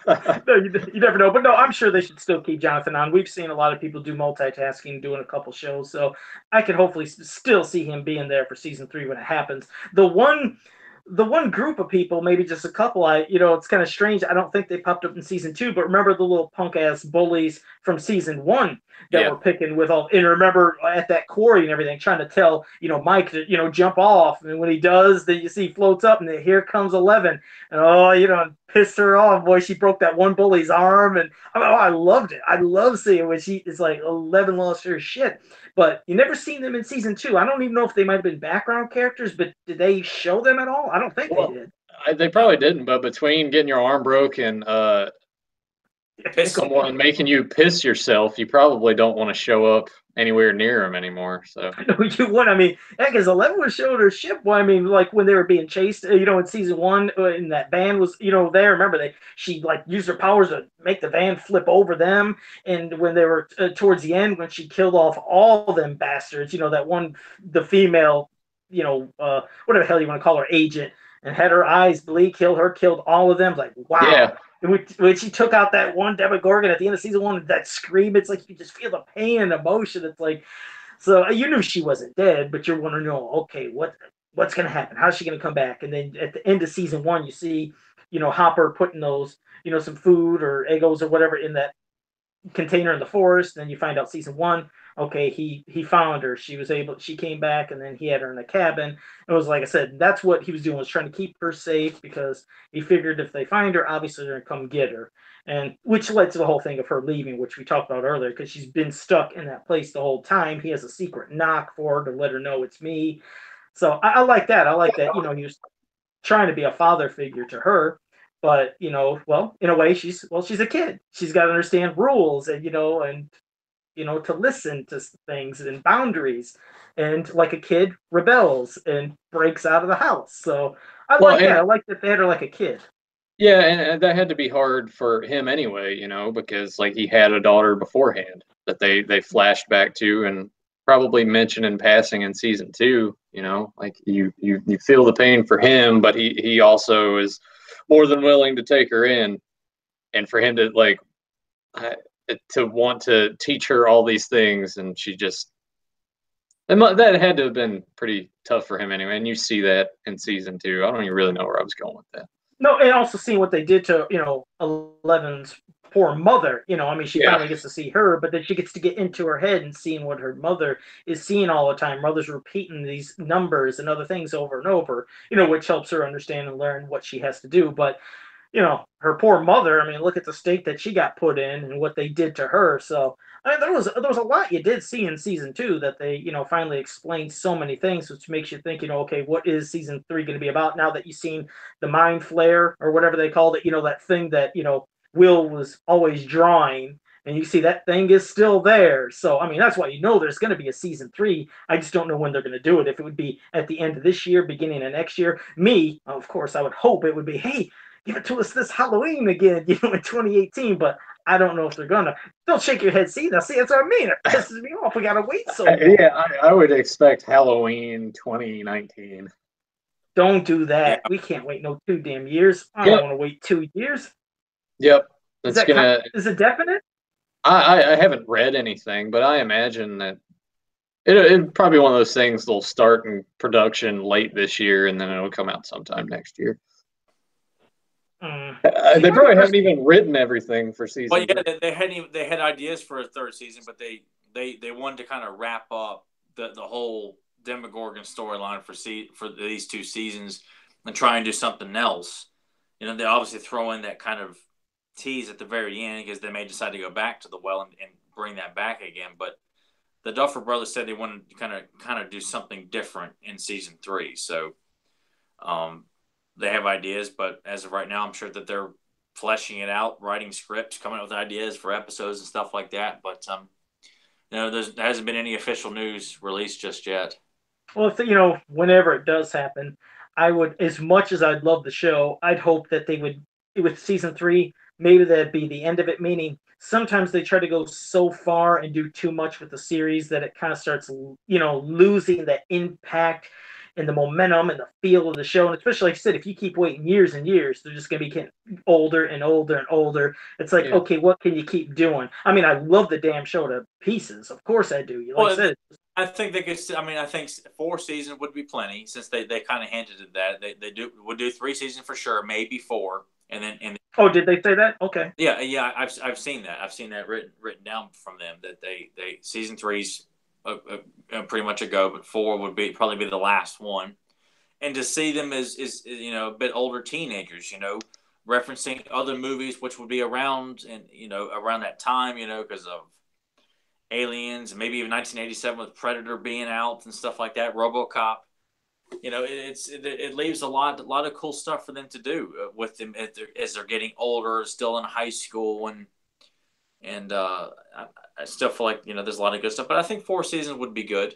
No, you never know. But no, I'm sure they should still keep Jonathan on. We've seen a lot of people do multitasking, doing a couple shows. So I could hopefully still see him being there for season 3 when it happens. The one group of people, maybe just a couple, it's kind of strange. I don't think they popped up in season 2, but remember the little punk ass bullies from season 1 that were picking with all, and remember at that quarry and everything, trying to tell, Mike to, jump off. And when he does, then you see he floats up and then here comes 11. And pissed her off. Boy, she broke that one bully's arm. And I loved it. I love seeing when it's like 11 lost her shit. But you never seen them in season 2. I don't even know if they might have been background characters, but did they show them at all? I don't think they did. They probably didn't, but between getting your arm broken, someone making you piss yourself, you probably don't want to show up anywhere near them anymore. So you would. I mean, because 11 was showing her ship. Well, I mean, like when they were being chased, in season 1, and that van was, there. Remember, she used her powers to make the van flip over them. And when they were towards the end, when she killed off all them bastards, that one, the female, whatever the hell you want to call her, agent, and had her eyes bleed, killed all of them. Like, wow. Yeah. When she took out that one Demogorgon at the end of season 1, that scream, it's like you just feel the pain and emotion. It's like, so you knew she wasn't dead, but you're wondering, okay, what's going to happen? How's she going to come back? And then at the end of season 1, you see, Hopper putting those, some food or Eggos or whatever in that container in the forest. Then you find out season 1, okay, he found her. She came back, and then he had her in the cabin. It was like I said, that's what he was doing, was trying to keep her safe, because he figured if they find her, obviously they're going to come get her. And which led to the whole thing of her leaving, which we talked about earlier, because she's been stuck in that place the whole time. He has a secret knock for her to let her know it's me. So I like that. I like that, he was trying to be a father figure to her. But, in a way, she's a kid. She's got to understand rules and, to listen to things and boundaries. And like a kid, rebels and breaks out of the house. So I like that. I like that they had her like a kid. Yeah, and that had to be hard for him anyway, because he had a daughter beforehand that they flashed back to and probably mentioned in passing in season 2. You feel the pain for him, but he also is more than willing to take her in, and for him to to want to teach her all these things, and she just, that had to have been pretty tough for him anyway. And you see that in season 2. I don't even really know where I was going with that. No, and also seeing what they did to 11's poor mother. She finally gets to see her, but then she gets to get into her head and seeing what her mother is seeing all the time. Mother's repeating these numbers and other things over and over, which helps her understand and learn what she has to do. But, her poor mother, look at the state that she got put in and what they did to her. So, there was a lot you did see in season 2 that they, finally explained so many things, which makes you think, okay, what is season 3 going to be about now that you've seen the mind flare or whatever they called it, that thing that, Will was always drawing, and you see that thing is still there. So, that's why there's going to be a season 3. I just don't know when they're going to do it. If it would be at the end of this year, beginning of next year. Of course, I would hope it would be, hey, give it to us this Halloween again, in 2018. But I don't know if they're gonna. Don't shake your head. See, that's what I mean. It pisses me off. We gotta wait so long. Yeah, I would expect Halloween 2019. Don't do that. Yeah. We can't wait no 2 damn years. I don't want to wait 2 years. Yep, Is that's that gonna. is it definite? I haven't read anything, but I imagine that it'd probably be one of those things that'll start in production late this year, and then it'll come out sometime next year. They probably haven't even written everything for season. Well, yeah, they had ideas for a 3rd season, but they wanted to kind of wrap up the whole Demogorgon storyline for these 2 seasons and try and do something else. You know, they obviously throw in that kind of tease at the very end because they may decide to go back to the well and bring that back again. But the Duffer Brothers said they wanted to kind of do something different in season 3. So they have ideas, but as of right now, I'm sure that they're fleshing it out, writing scripts, coming up with ideas for episodes and stuff like that. But there hasn't been any official news released just yet. Well, whenever it does happen, I would, as much as I'd love the show, I'd hope that they would, with season 3, maybe that'd be the end of it. Meaning, sometimes they try to go so far and do too much with the series that it kind of starts, losing that impact and the momentum and the feel of the show. And especially, like I said, if you keep waiting years and years, they're just going to be getting older and older and older. It's like, okay, what can you keep doing? I mean, I love the damn show to pieces. Of course I do. Like I said, I think they could. I mean, I think 4 seasons would be plenty, since they kind of hinted at that. They would do 3 seasons for sure, maybe 4, and then. Oh, did they say that? Okay. Yeah. I've seen that. I've seen that written down from them that they season 3's pretty much a go, but 4 would probably be the last one. And to see them as a bit older teenagers, referencing other movies which would be around and around that time, because of Aliens, maybe even 1987 with Predator being out and stuff like that, RoboCop. It leaves a lot of cool stuff for them to do with them as they're getting older, still in high school, and I still feel like there's a lot of good stuff. But I think 4 seasons would be good.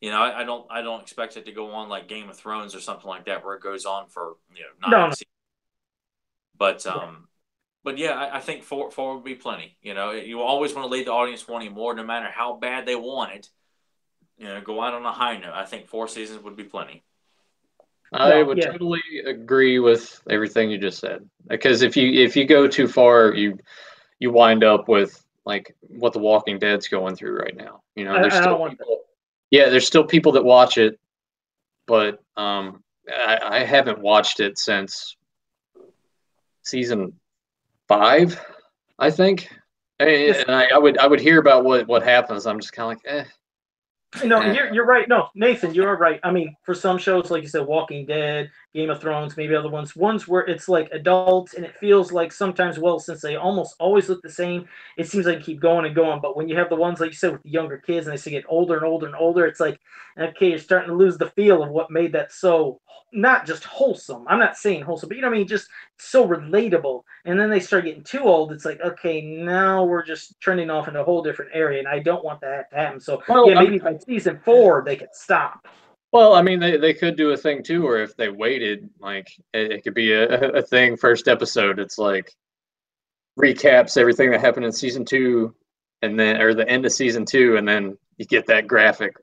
I don't expect it to go on like Game of Thrones or something like that, where it goes on for 9 seasons. But yeah, I think 4 would be plenty. You always want to leave the audience wanting more, no matter how bad they want it. Go out on a high note. I think 4 seasons would be plenty. I would totally agree with everything you just said. Because if you go too far, you wind up with like what The Walking Dead's going through right now. There's still people. Yeah, there's still people that watch it, but I haven't watched it since season 5, I think. And I would hear about what happens. I'm just kind of like, You're right. No, Nathan, you're right. I mean, for some shows, like you said, Walking Dead, Game of Thrones, maybe other ones where it's like adults and it feels like sometimes, since they almost always look the same, it seems like keep going and going. But when you have the ones, like you said, with the younger kids and they get older and older and older, it's like, okay, you're starting to lose the feel of what made that so not just wholesome. I'm not saying wholesome, but just so relatable. And then they start getting too old. It's like, okay, now we're just trending off in a whole different area, and I don't want that to happen. So maybe by season 4 they could stop. Well, I mean, they could do a thing too, where if they waited, like it could be a thing. First episode, it's like recaps everything that happened in season 2, and then or the end of season 2, and then you get that graphic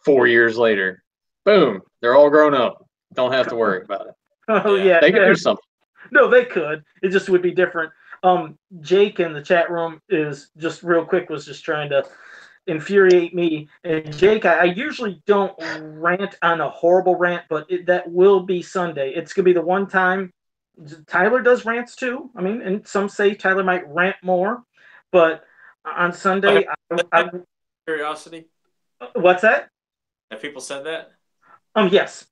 4 years later. Boom, they're all grown up. Don't have to worry about it. Oh yeah, they could do something. No, they could. It just would be different. Jake in the chat room is just real quick was just trying to infuriate me. And Jake, I usually don't rant on a horrible rant, but that will be Sunday. It's gonna be the one time. Tyler does rants too. I mean, and some say Tyler might rant more, but on Sunday, curiosity. What's that? Have people said that? Yes.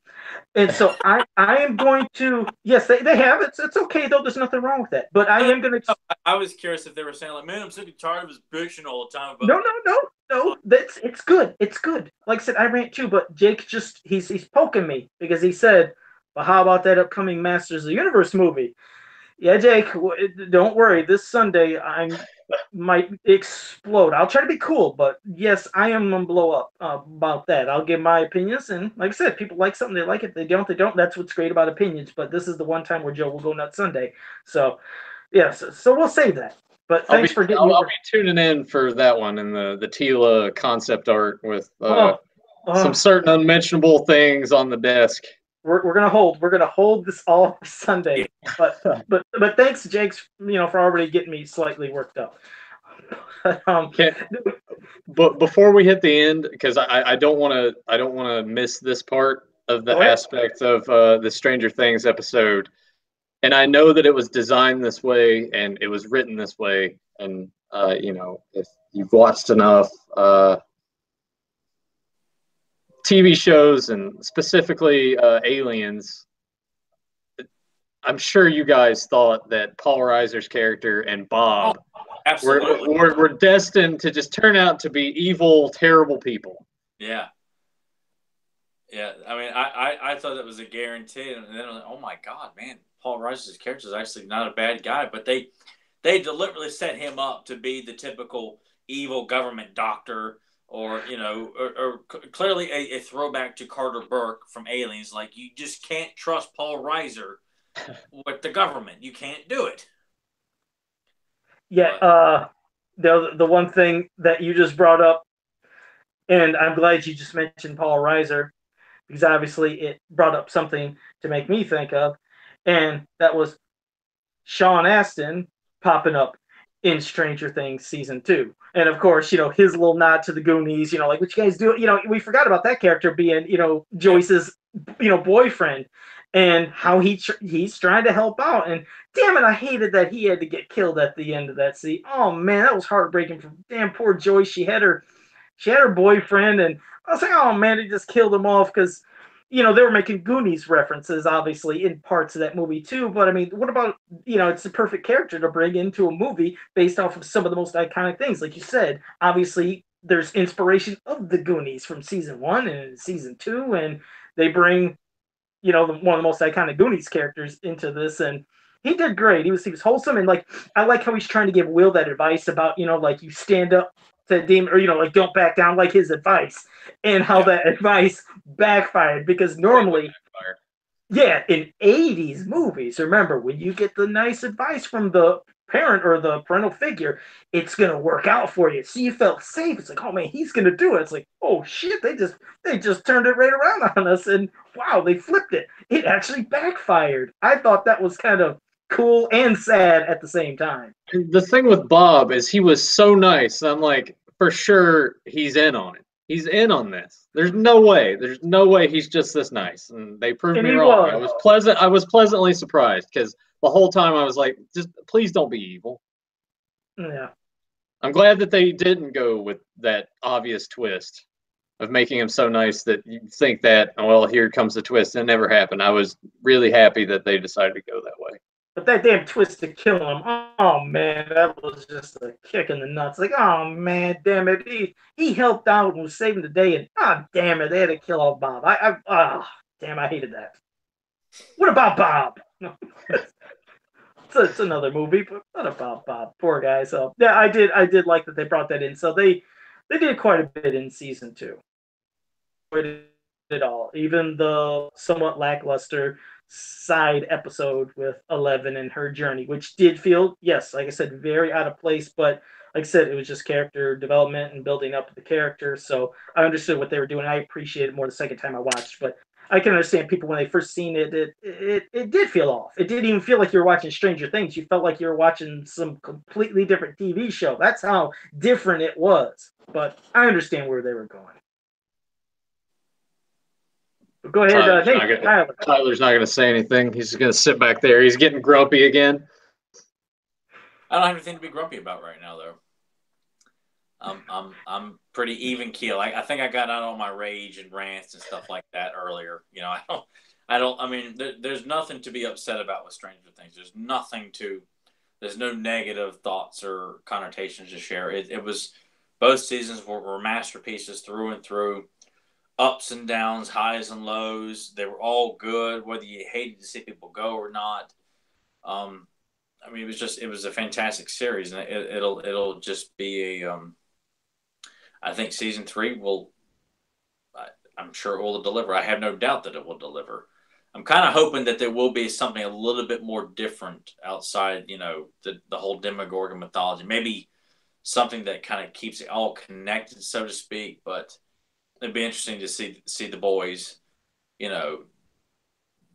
And so I am going to, yes, they have. It's okay, though. There's nothing wrong with that. But I am going to. I was curious if they were saying, like, man, I'm sick and tired of his bitching all the time. No. It's good. It's good. Like I said, I rant too, but Jake he's poking me because he said, well, how about that upcoming Masters of the Universe movie? Yeah, Jake, don't worry. This Sunday, I might explode. I'll try to be cool, but yes, I am going to blow up about that. I'll give my opinions, and like I said, people like something, they like it. They don't, they don't. That's what's great about opinions, but this is the one time where Joe will go nuts Sunday. So, yes, so we'll save that. But thanks for getting. I'll be tuning in for that one and the Tila concept art with some certain unmentionable things on the desk. We're gonna hold this all for Sunday. But thanks, Jakes, for already getting me slightly worked up. But before we hit the end, because I don't want to miss this part of the aspect of the Stranger Things episode. And I know that it was designed this way and it was written this way. And, if you've watched enough TV shows and specifically Aliens, I'm sure you guys thought that Paul Reiser's character and Bob were destined to just turn out to be evil, terrible people. Yeah. Yeah. I mean, I thought that was a guarantee. And then I'm like, oh, my God, man. Paul Reiser's character is actually not a bad guy, but they deliberately set him up to be the typical evil government doctor, or clearly a throwback to Carter Burke from Aliens. Like, you just can't trust Paul Reiser with the government. You can't do it. Yeah. The one thing that you just brought up, and I'm glad you just mentioned Paul Reiser, because obviously it brought up something to make me think of. And that was Sean Astin popping up in Stranger Things season 2. And of course, his little nod to the Goonies, like, what you guys do? We forgot about that character being, Joyce's, boyfriend, and how he's trying to help out. And damn it, I hated that he had to get killed at the end of that scene. Oh man, that was heartbreaking for damn poor Joyce. She had her boyfriend, and I was like, oh man, they just killed him off because they were making Goonies references, obviously, in parts of that movie, too. But, I mean, what about, it's the perfect character to bring into a movie based off of some of the most iconic things. Like you said, obviously, there's inspiration of the Goonies from season 1 and season 2, and they bring, one of the most iconic Goonies characters into this, and he did great. He was wholesome, and, like, I like how he's trying to give Will that advice about, like, you stand up to demon, or like, don't back down, like his advice, and how that advice backfired, because normally in 80s movies, remember, when you get the nice advice from the parent or the parental figure, it's gonna work out for you. So you felt safe. It's like, oh man, he's gonna do it. It's like, oh shit, they just turned it right around on us, and wow, they flipped it. It actually backfired. I thought that was kind of cool and sad at the same time. The thing with Bob is he was so nice. I'm like, for sure he's in on it. He's in on this. There's no way he's just this nice. And they proved me wrong. I was pleasantly surprised, because the whole time I was like, just please don't be evil. Yeah. I'm glad that they didn't go with that obvious twist of making him so nice that you think that, well, here comes the twist. It never happened. I was really happy that they decided to go that way. But that damn twist to kill him, oh man, that was just a kick in the nuts. Like, oh man, damn it, he helped out and was saving the day, and damn it, they had to kill off Bob. Damn, I hated that. What about Bob? No, it's another movie, but what about Bob? Poor guy. So yeah, I did like that they brought that in. So they did quite a bit in season 2. It all, even the somewhat lackluster side episode with Eleven and her journey, which did feel, yes, like I said, very out of place, but like I said, it was just character development and building up the character, so I understood what they were doing. I appreciated it more the second time I watched, but I can understand people when they first seen it, it did feel off. It didn't even feel like you were watching Stranger Things. You felt like you were watching some completely different TV show. That's how different it was, but I understand where they were going. Go ahead, Tyler's not going to say anything. He's just going to sit back there. He's getting grumpy again. I don't have anything to be grumpy about right now, though. I'm pretty even keel. I think I got out on my rage and rants and stuff like that earlier. I mean, there's nothing to be upset about with Stranger Things. There's no negative thoughts or connotations to share. It was, both seasons were masterpieces through and through. Ups and downs, highs and lows. They were all good, whether you hated to see people go or not. I mean, it was a fantastic series, and it'll just be a. I think season 3 I'm sure it will deliver. I have no doubt that it will deliver. I'm kind of hoping that there will be something a little bit more different outside, the whole Demogorgon mythology. Maybe something that kind of keeps it all connected, so to speak. But it'd be interesting to see the boys,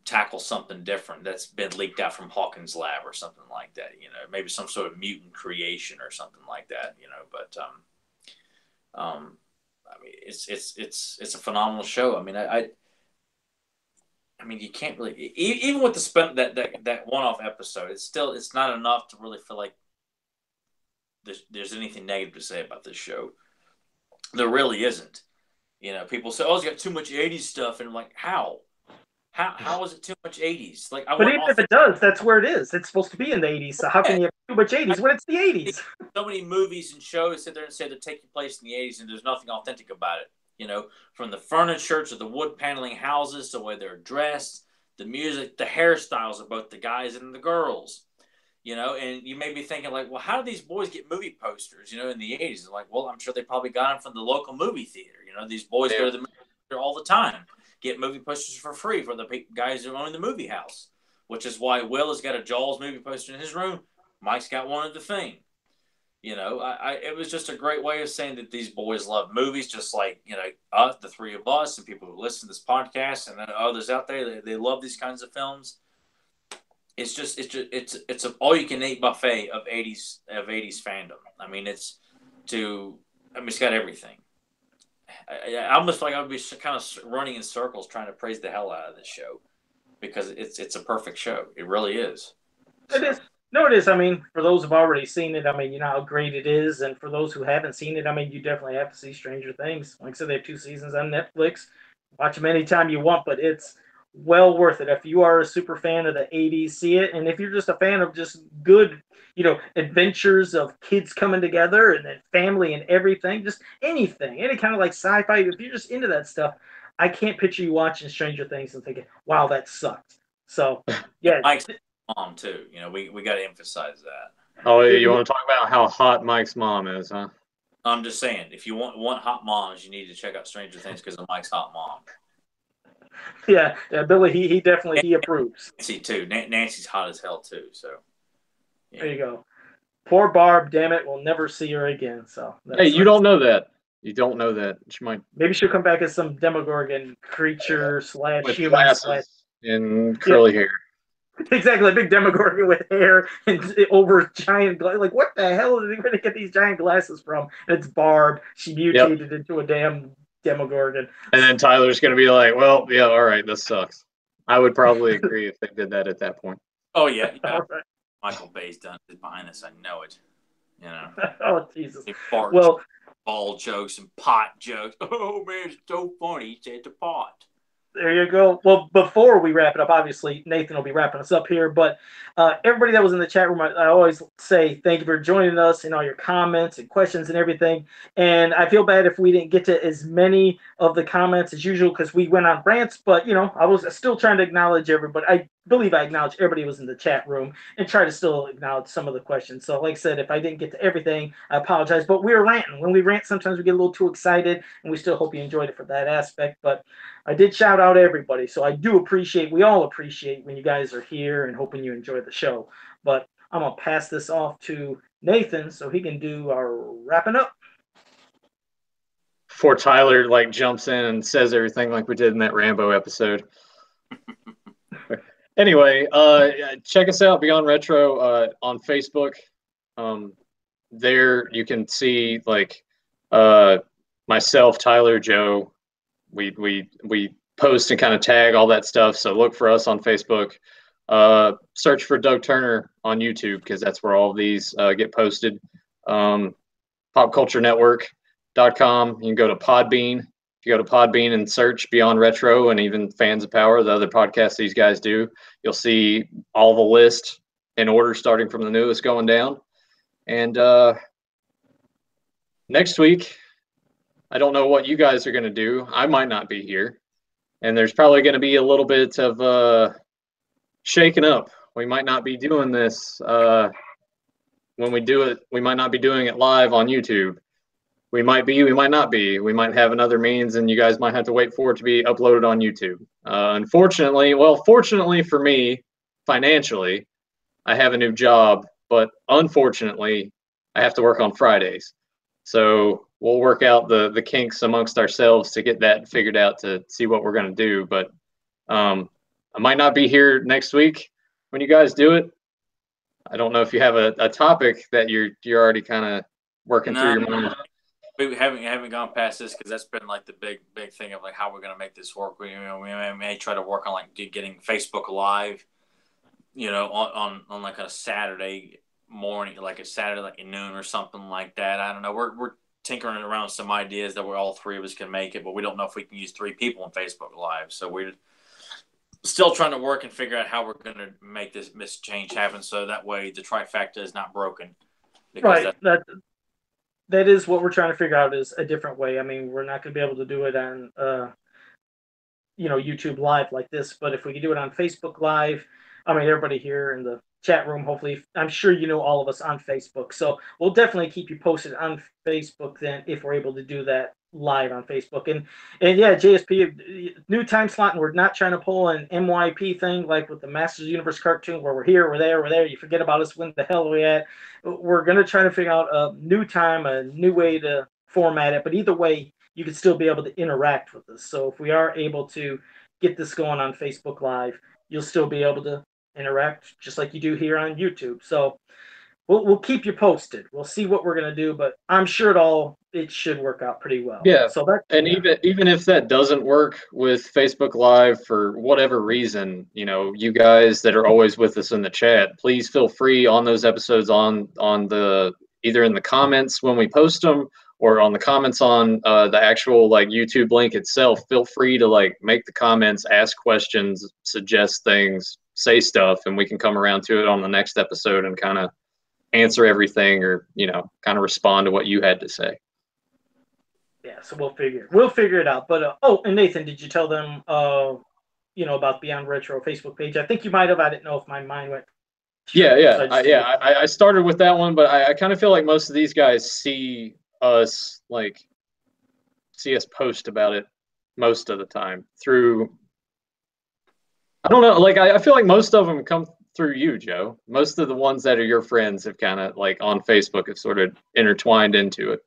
tackle something different that's been leaked out from Hawkins' lab or something like that. Maybe some sort of mutant creation or something like that. But I mean, it's a phenomenal show. I mean, I mean, you can't really even with that one-off episode. It's not enough to really feel like there's anything negative to say about this show. There really isn't. People say, "Oh, it's got too much '80s stuff," and I'm like, how? How is it too much '80s? Like, but even if it does, that's where it is. It's supposed to be in the '80s. So how can you have too much '80s when it's the '80s? So many movies and shows sit there and say they're taking place in the '80s, and there's nothing authentic about it. From the furniture to the wood paneling houses to the way they're dressed, the music, the hairstyles of both the guys and the girls. And you may be thinking like, well, how do these boys get movie posters, in the '80s? They're like, well, I'm sure they probably got them from the local movie theater. These boys go to the movie theater all the time, get movie posters for free for the guys who own the movie house, which is why Will has got a Jaws movie poster in his room. Mike's got one of the Thing. It was just a great way of saying that these boys love movies, just like, us, the three of us, and people who listen to this podcast, and then others out there, they love these kinds of films. It's an all-you-can-eat buffet of '80s fandom. I mean, it's got everything. I almost feel like I would be kind of running in circles trying to praise the hell out of this show because it's a perfect show. It really is. It is. No, it is. I mean, for those who've already seen it, I mean, you know how great it is. And for those who haven't seen it, I mean, you definitely have to see Stranger Things. Like I said, they have 2 seasons on Netflix. Watch them anytime you want, but it's well worth it. If you are a super fan of the '80s, see it. And if you're just a fan of just good, adventures of kids coming together and then family and everything, just anything, any kind of like sci-fi, if you're just into that stuff, I can't picture you watching Stranger Things and thinking, wow, that sucked. So, yeah. Mike's mom, too. We got to emphasize that. Oh, you want to talk about how hot Mike's mom is, huh? I'm just saying, if you want hot moms, you need to check out Stranger Things because of Mike's hot mom. Yeah, Billy, he definitely he approves. Nancy too. Nancy's hot as hell too. So yeah. There you go. Poor Barb, damn it, we'll never see her again. So hey, you don't know that. You don't know that. She might. Maybe she'll come back as some Demogorgon creature / with human glasses and curly hair. Exactly, a big Demogorgon with hair and over giant glasses. Like, what the hell are they going to get these giant glasses from? And it's Barb. She mutated into a damn Demogorgon. And then Tyler's going to be like, well, yeah, all right, this sucks. I would probably agree if they did that at that point. Oh, yeah. Right. Michael Bay's done is behind this. I know it. Oh, Jesus. Well, ball jokes and pot jokes. Oh, man, it's so funny. He said the pot. There you go. Well, before we wrap it up, obviously, Nathan will be wrapping us up here. But everybody that was in the chat room, I always say thank you for joining us and all your comments and questions and everything. And I feel bad if we didn't get to as many of the comments as usual because we went on rants. But, I was still trying to acknowledge everybody. I believe I acknowledged everybody who was in the chat room and try to still acknowledge some of the questions. So, like I said, if I didn't get to everything, I apologize. But we were ranting. When we rant, sometimes we get a little too excited, and we still hope you enjoyed it for that aspect. But I did shout out everybody, so I do appreciate, we all appreciate when you guys are here and hoping you enjoy the show. But I'm going to pass this off to Nathan so he can do our wrapping up. Before Tyler jumps in and says everything like we did in that Rambo episode. Anyway, check us out, Beyond Retro, on Facebook. There you can see myself, Tyler, Joe. We post and kind of tag all that stuff. So look for us on Facebook. Search for Doug Turner on YouTube because that's where all of these get posted. PopCultureNetwork.com. You can go to Podbean. If you go to Podbean and search Beyond Retro and even Fans of Power, the other podcasts these guys do, you'll see all the list in order starting from the newest going down. And next week, I don't know what you guys are going to do. I might not be here. And there's probably going to be a little bit of shaking up. We might not be doing this. When we do it, we might not be doing it live on YouTube. we might be, we might not be. We might have another means, and you guys might have to wait for it to be uploaded on YouTube. Fortunately for me, financially, I have a new job, but unfortunately, I have to work on Fridays. So we'll work out the kinks amongst ourselves to get that figured out to see what we're going to do. But I might not be here next week when you guys do it. I don't know if you have a topic that you're already kind of working through your mind. We haven't gone past this because that's been like the big thing of like how we're going to make this work. We may try to work on like getting Facebook Live, on like a Saturday morning, like a Saturday like at noon or something like that. I don't know. We're tinkering around some ideas that we're all three of us can make it, but we don't know if we can use 3 people on Facebook Live. So we're still trying to work and figure out how we're going to make this change happen. So that way the trifecta is not broken. Right. That is what we're trying to figure out, is a different way. I mean, we're not going to be able to do it on, YouTube Live like this, but if we could do it on Facebook Live, I mean, everybody here in the chat room, hopefully, I'm sure you know all of us on Facebook. So we'll definitely keep you posted on Facebook then if we're able to do that live on Facebook. And yeah, JSP, new time slot, and we're not trying to pull an MYP thing like with the Masters of the Universe cartoon where we're here, we're there, you forget about us, when the hell are we at? We're going to try to figure out a new time, a new way to format it, but either way, you can still be able to interact with us. So if we are able to get this going on Facebook Live, you'll still be able to interact just like you do here on YouTube. So we'll keep you posted. We'll see what we're gonna do, but I'm sure it should work out pretty well. Yeah. So even if that doesn't work with Facebook Live for whatever reason, you guys that are always with us in the chat, please feel free on those episodes on the either in the comments when we post them or on the comments on the actual like YouTube link itself. Feel free to like make the comments, ask questions, suggest things, say stuff, and we can come around to it on the next episode and kind of answer everything or kind of respond to what you had to say. Yeah, so we'll figure it out. But and Nathan, did you tell them about Beyond Retro Facebook page? I think you might have. I didn't know if my mind went. I started with that one, but I kind of feel like most of these guys see us post about it most of the time through. I don't know. Like I feel like most of them come through you, Joe. Most of the ones that are your friends have kind of like on Facebook have sort of intertwined into it.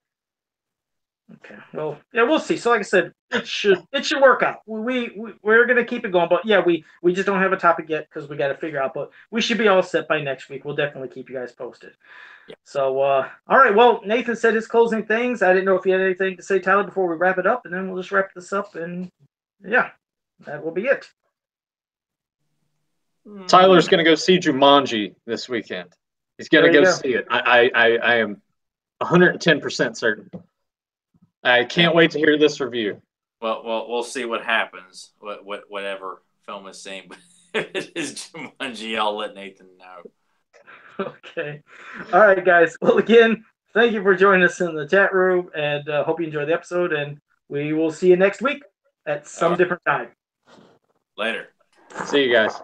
Okay. Well, yeah, we'll see. So like I said, it should work out. We're gonna keep it going, but yeah, we just don't have a topic yet because we got to figure out. But we should be all set by next week. We'll definitely keep you guys posted. Yeah. So all right. Well, Nathan said his closing things. I didn't know if you had anything to say, Tyler, before we wrap it up, and then we'll just wrap this up, and yeah, that will be it. Tyler's gonna go see Jumanji this weekend. He's gonna go see it. I am 110% certain. I can't wait to hear this review. Well, we'll see what happens. Whatever film is seen, but if it is Jumanji, I'll let Nathan know. Okay. All right, guys. Well, again, thank you for joining us in the chat room, and hope you enjoyed the episode. And we will see you next week at some different time. Later. See you guys.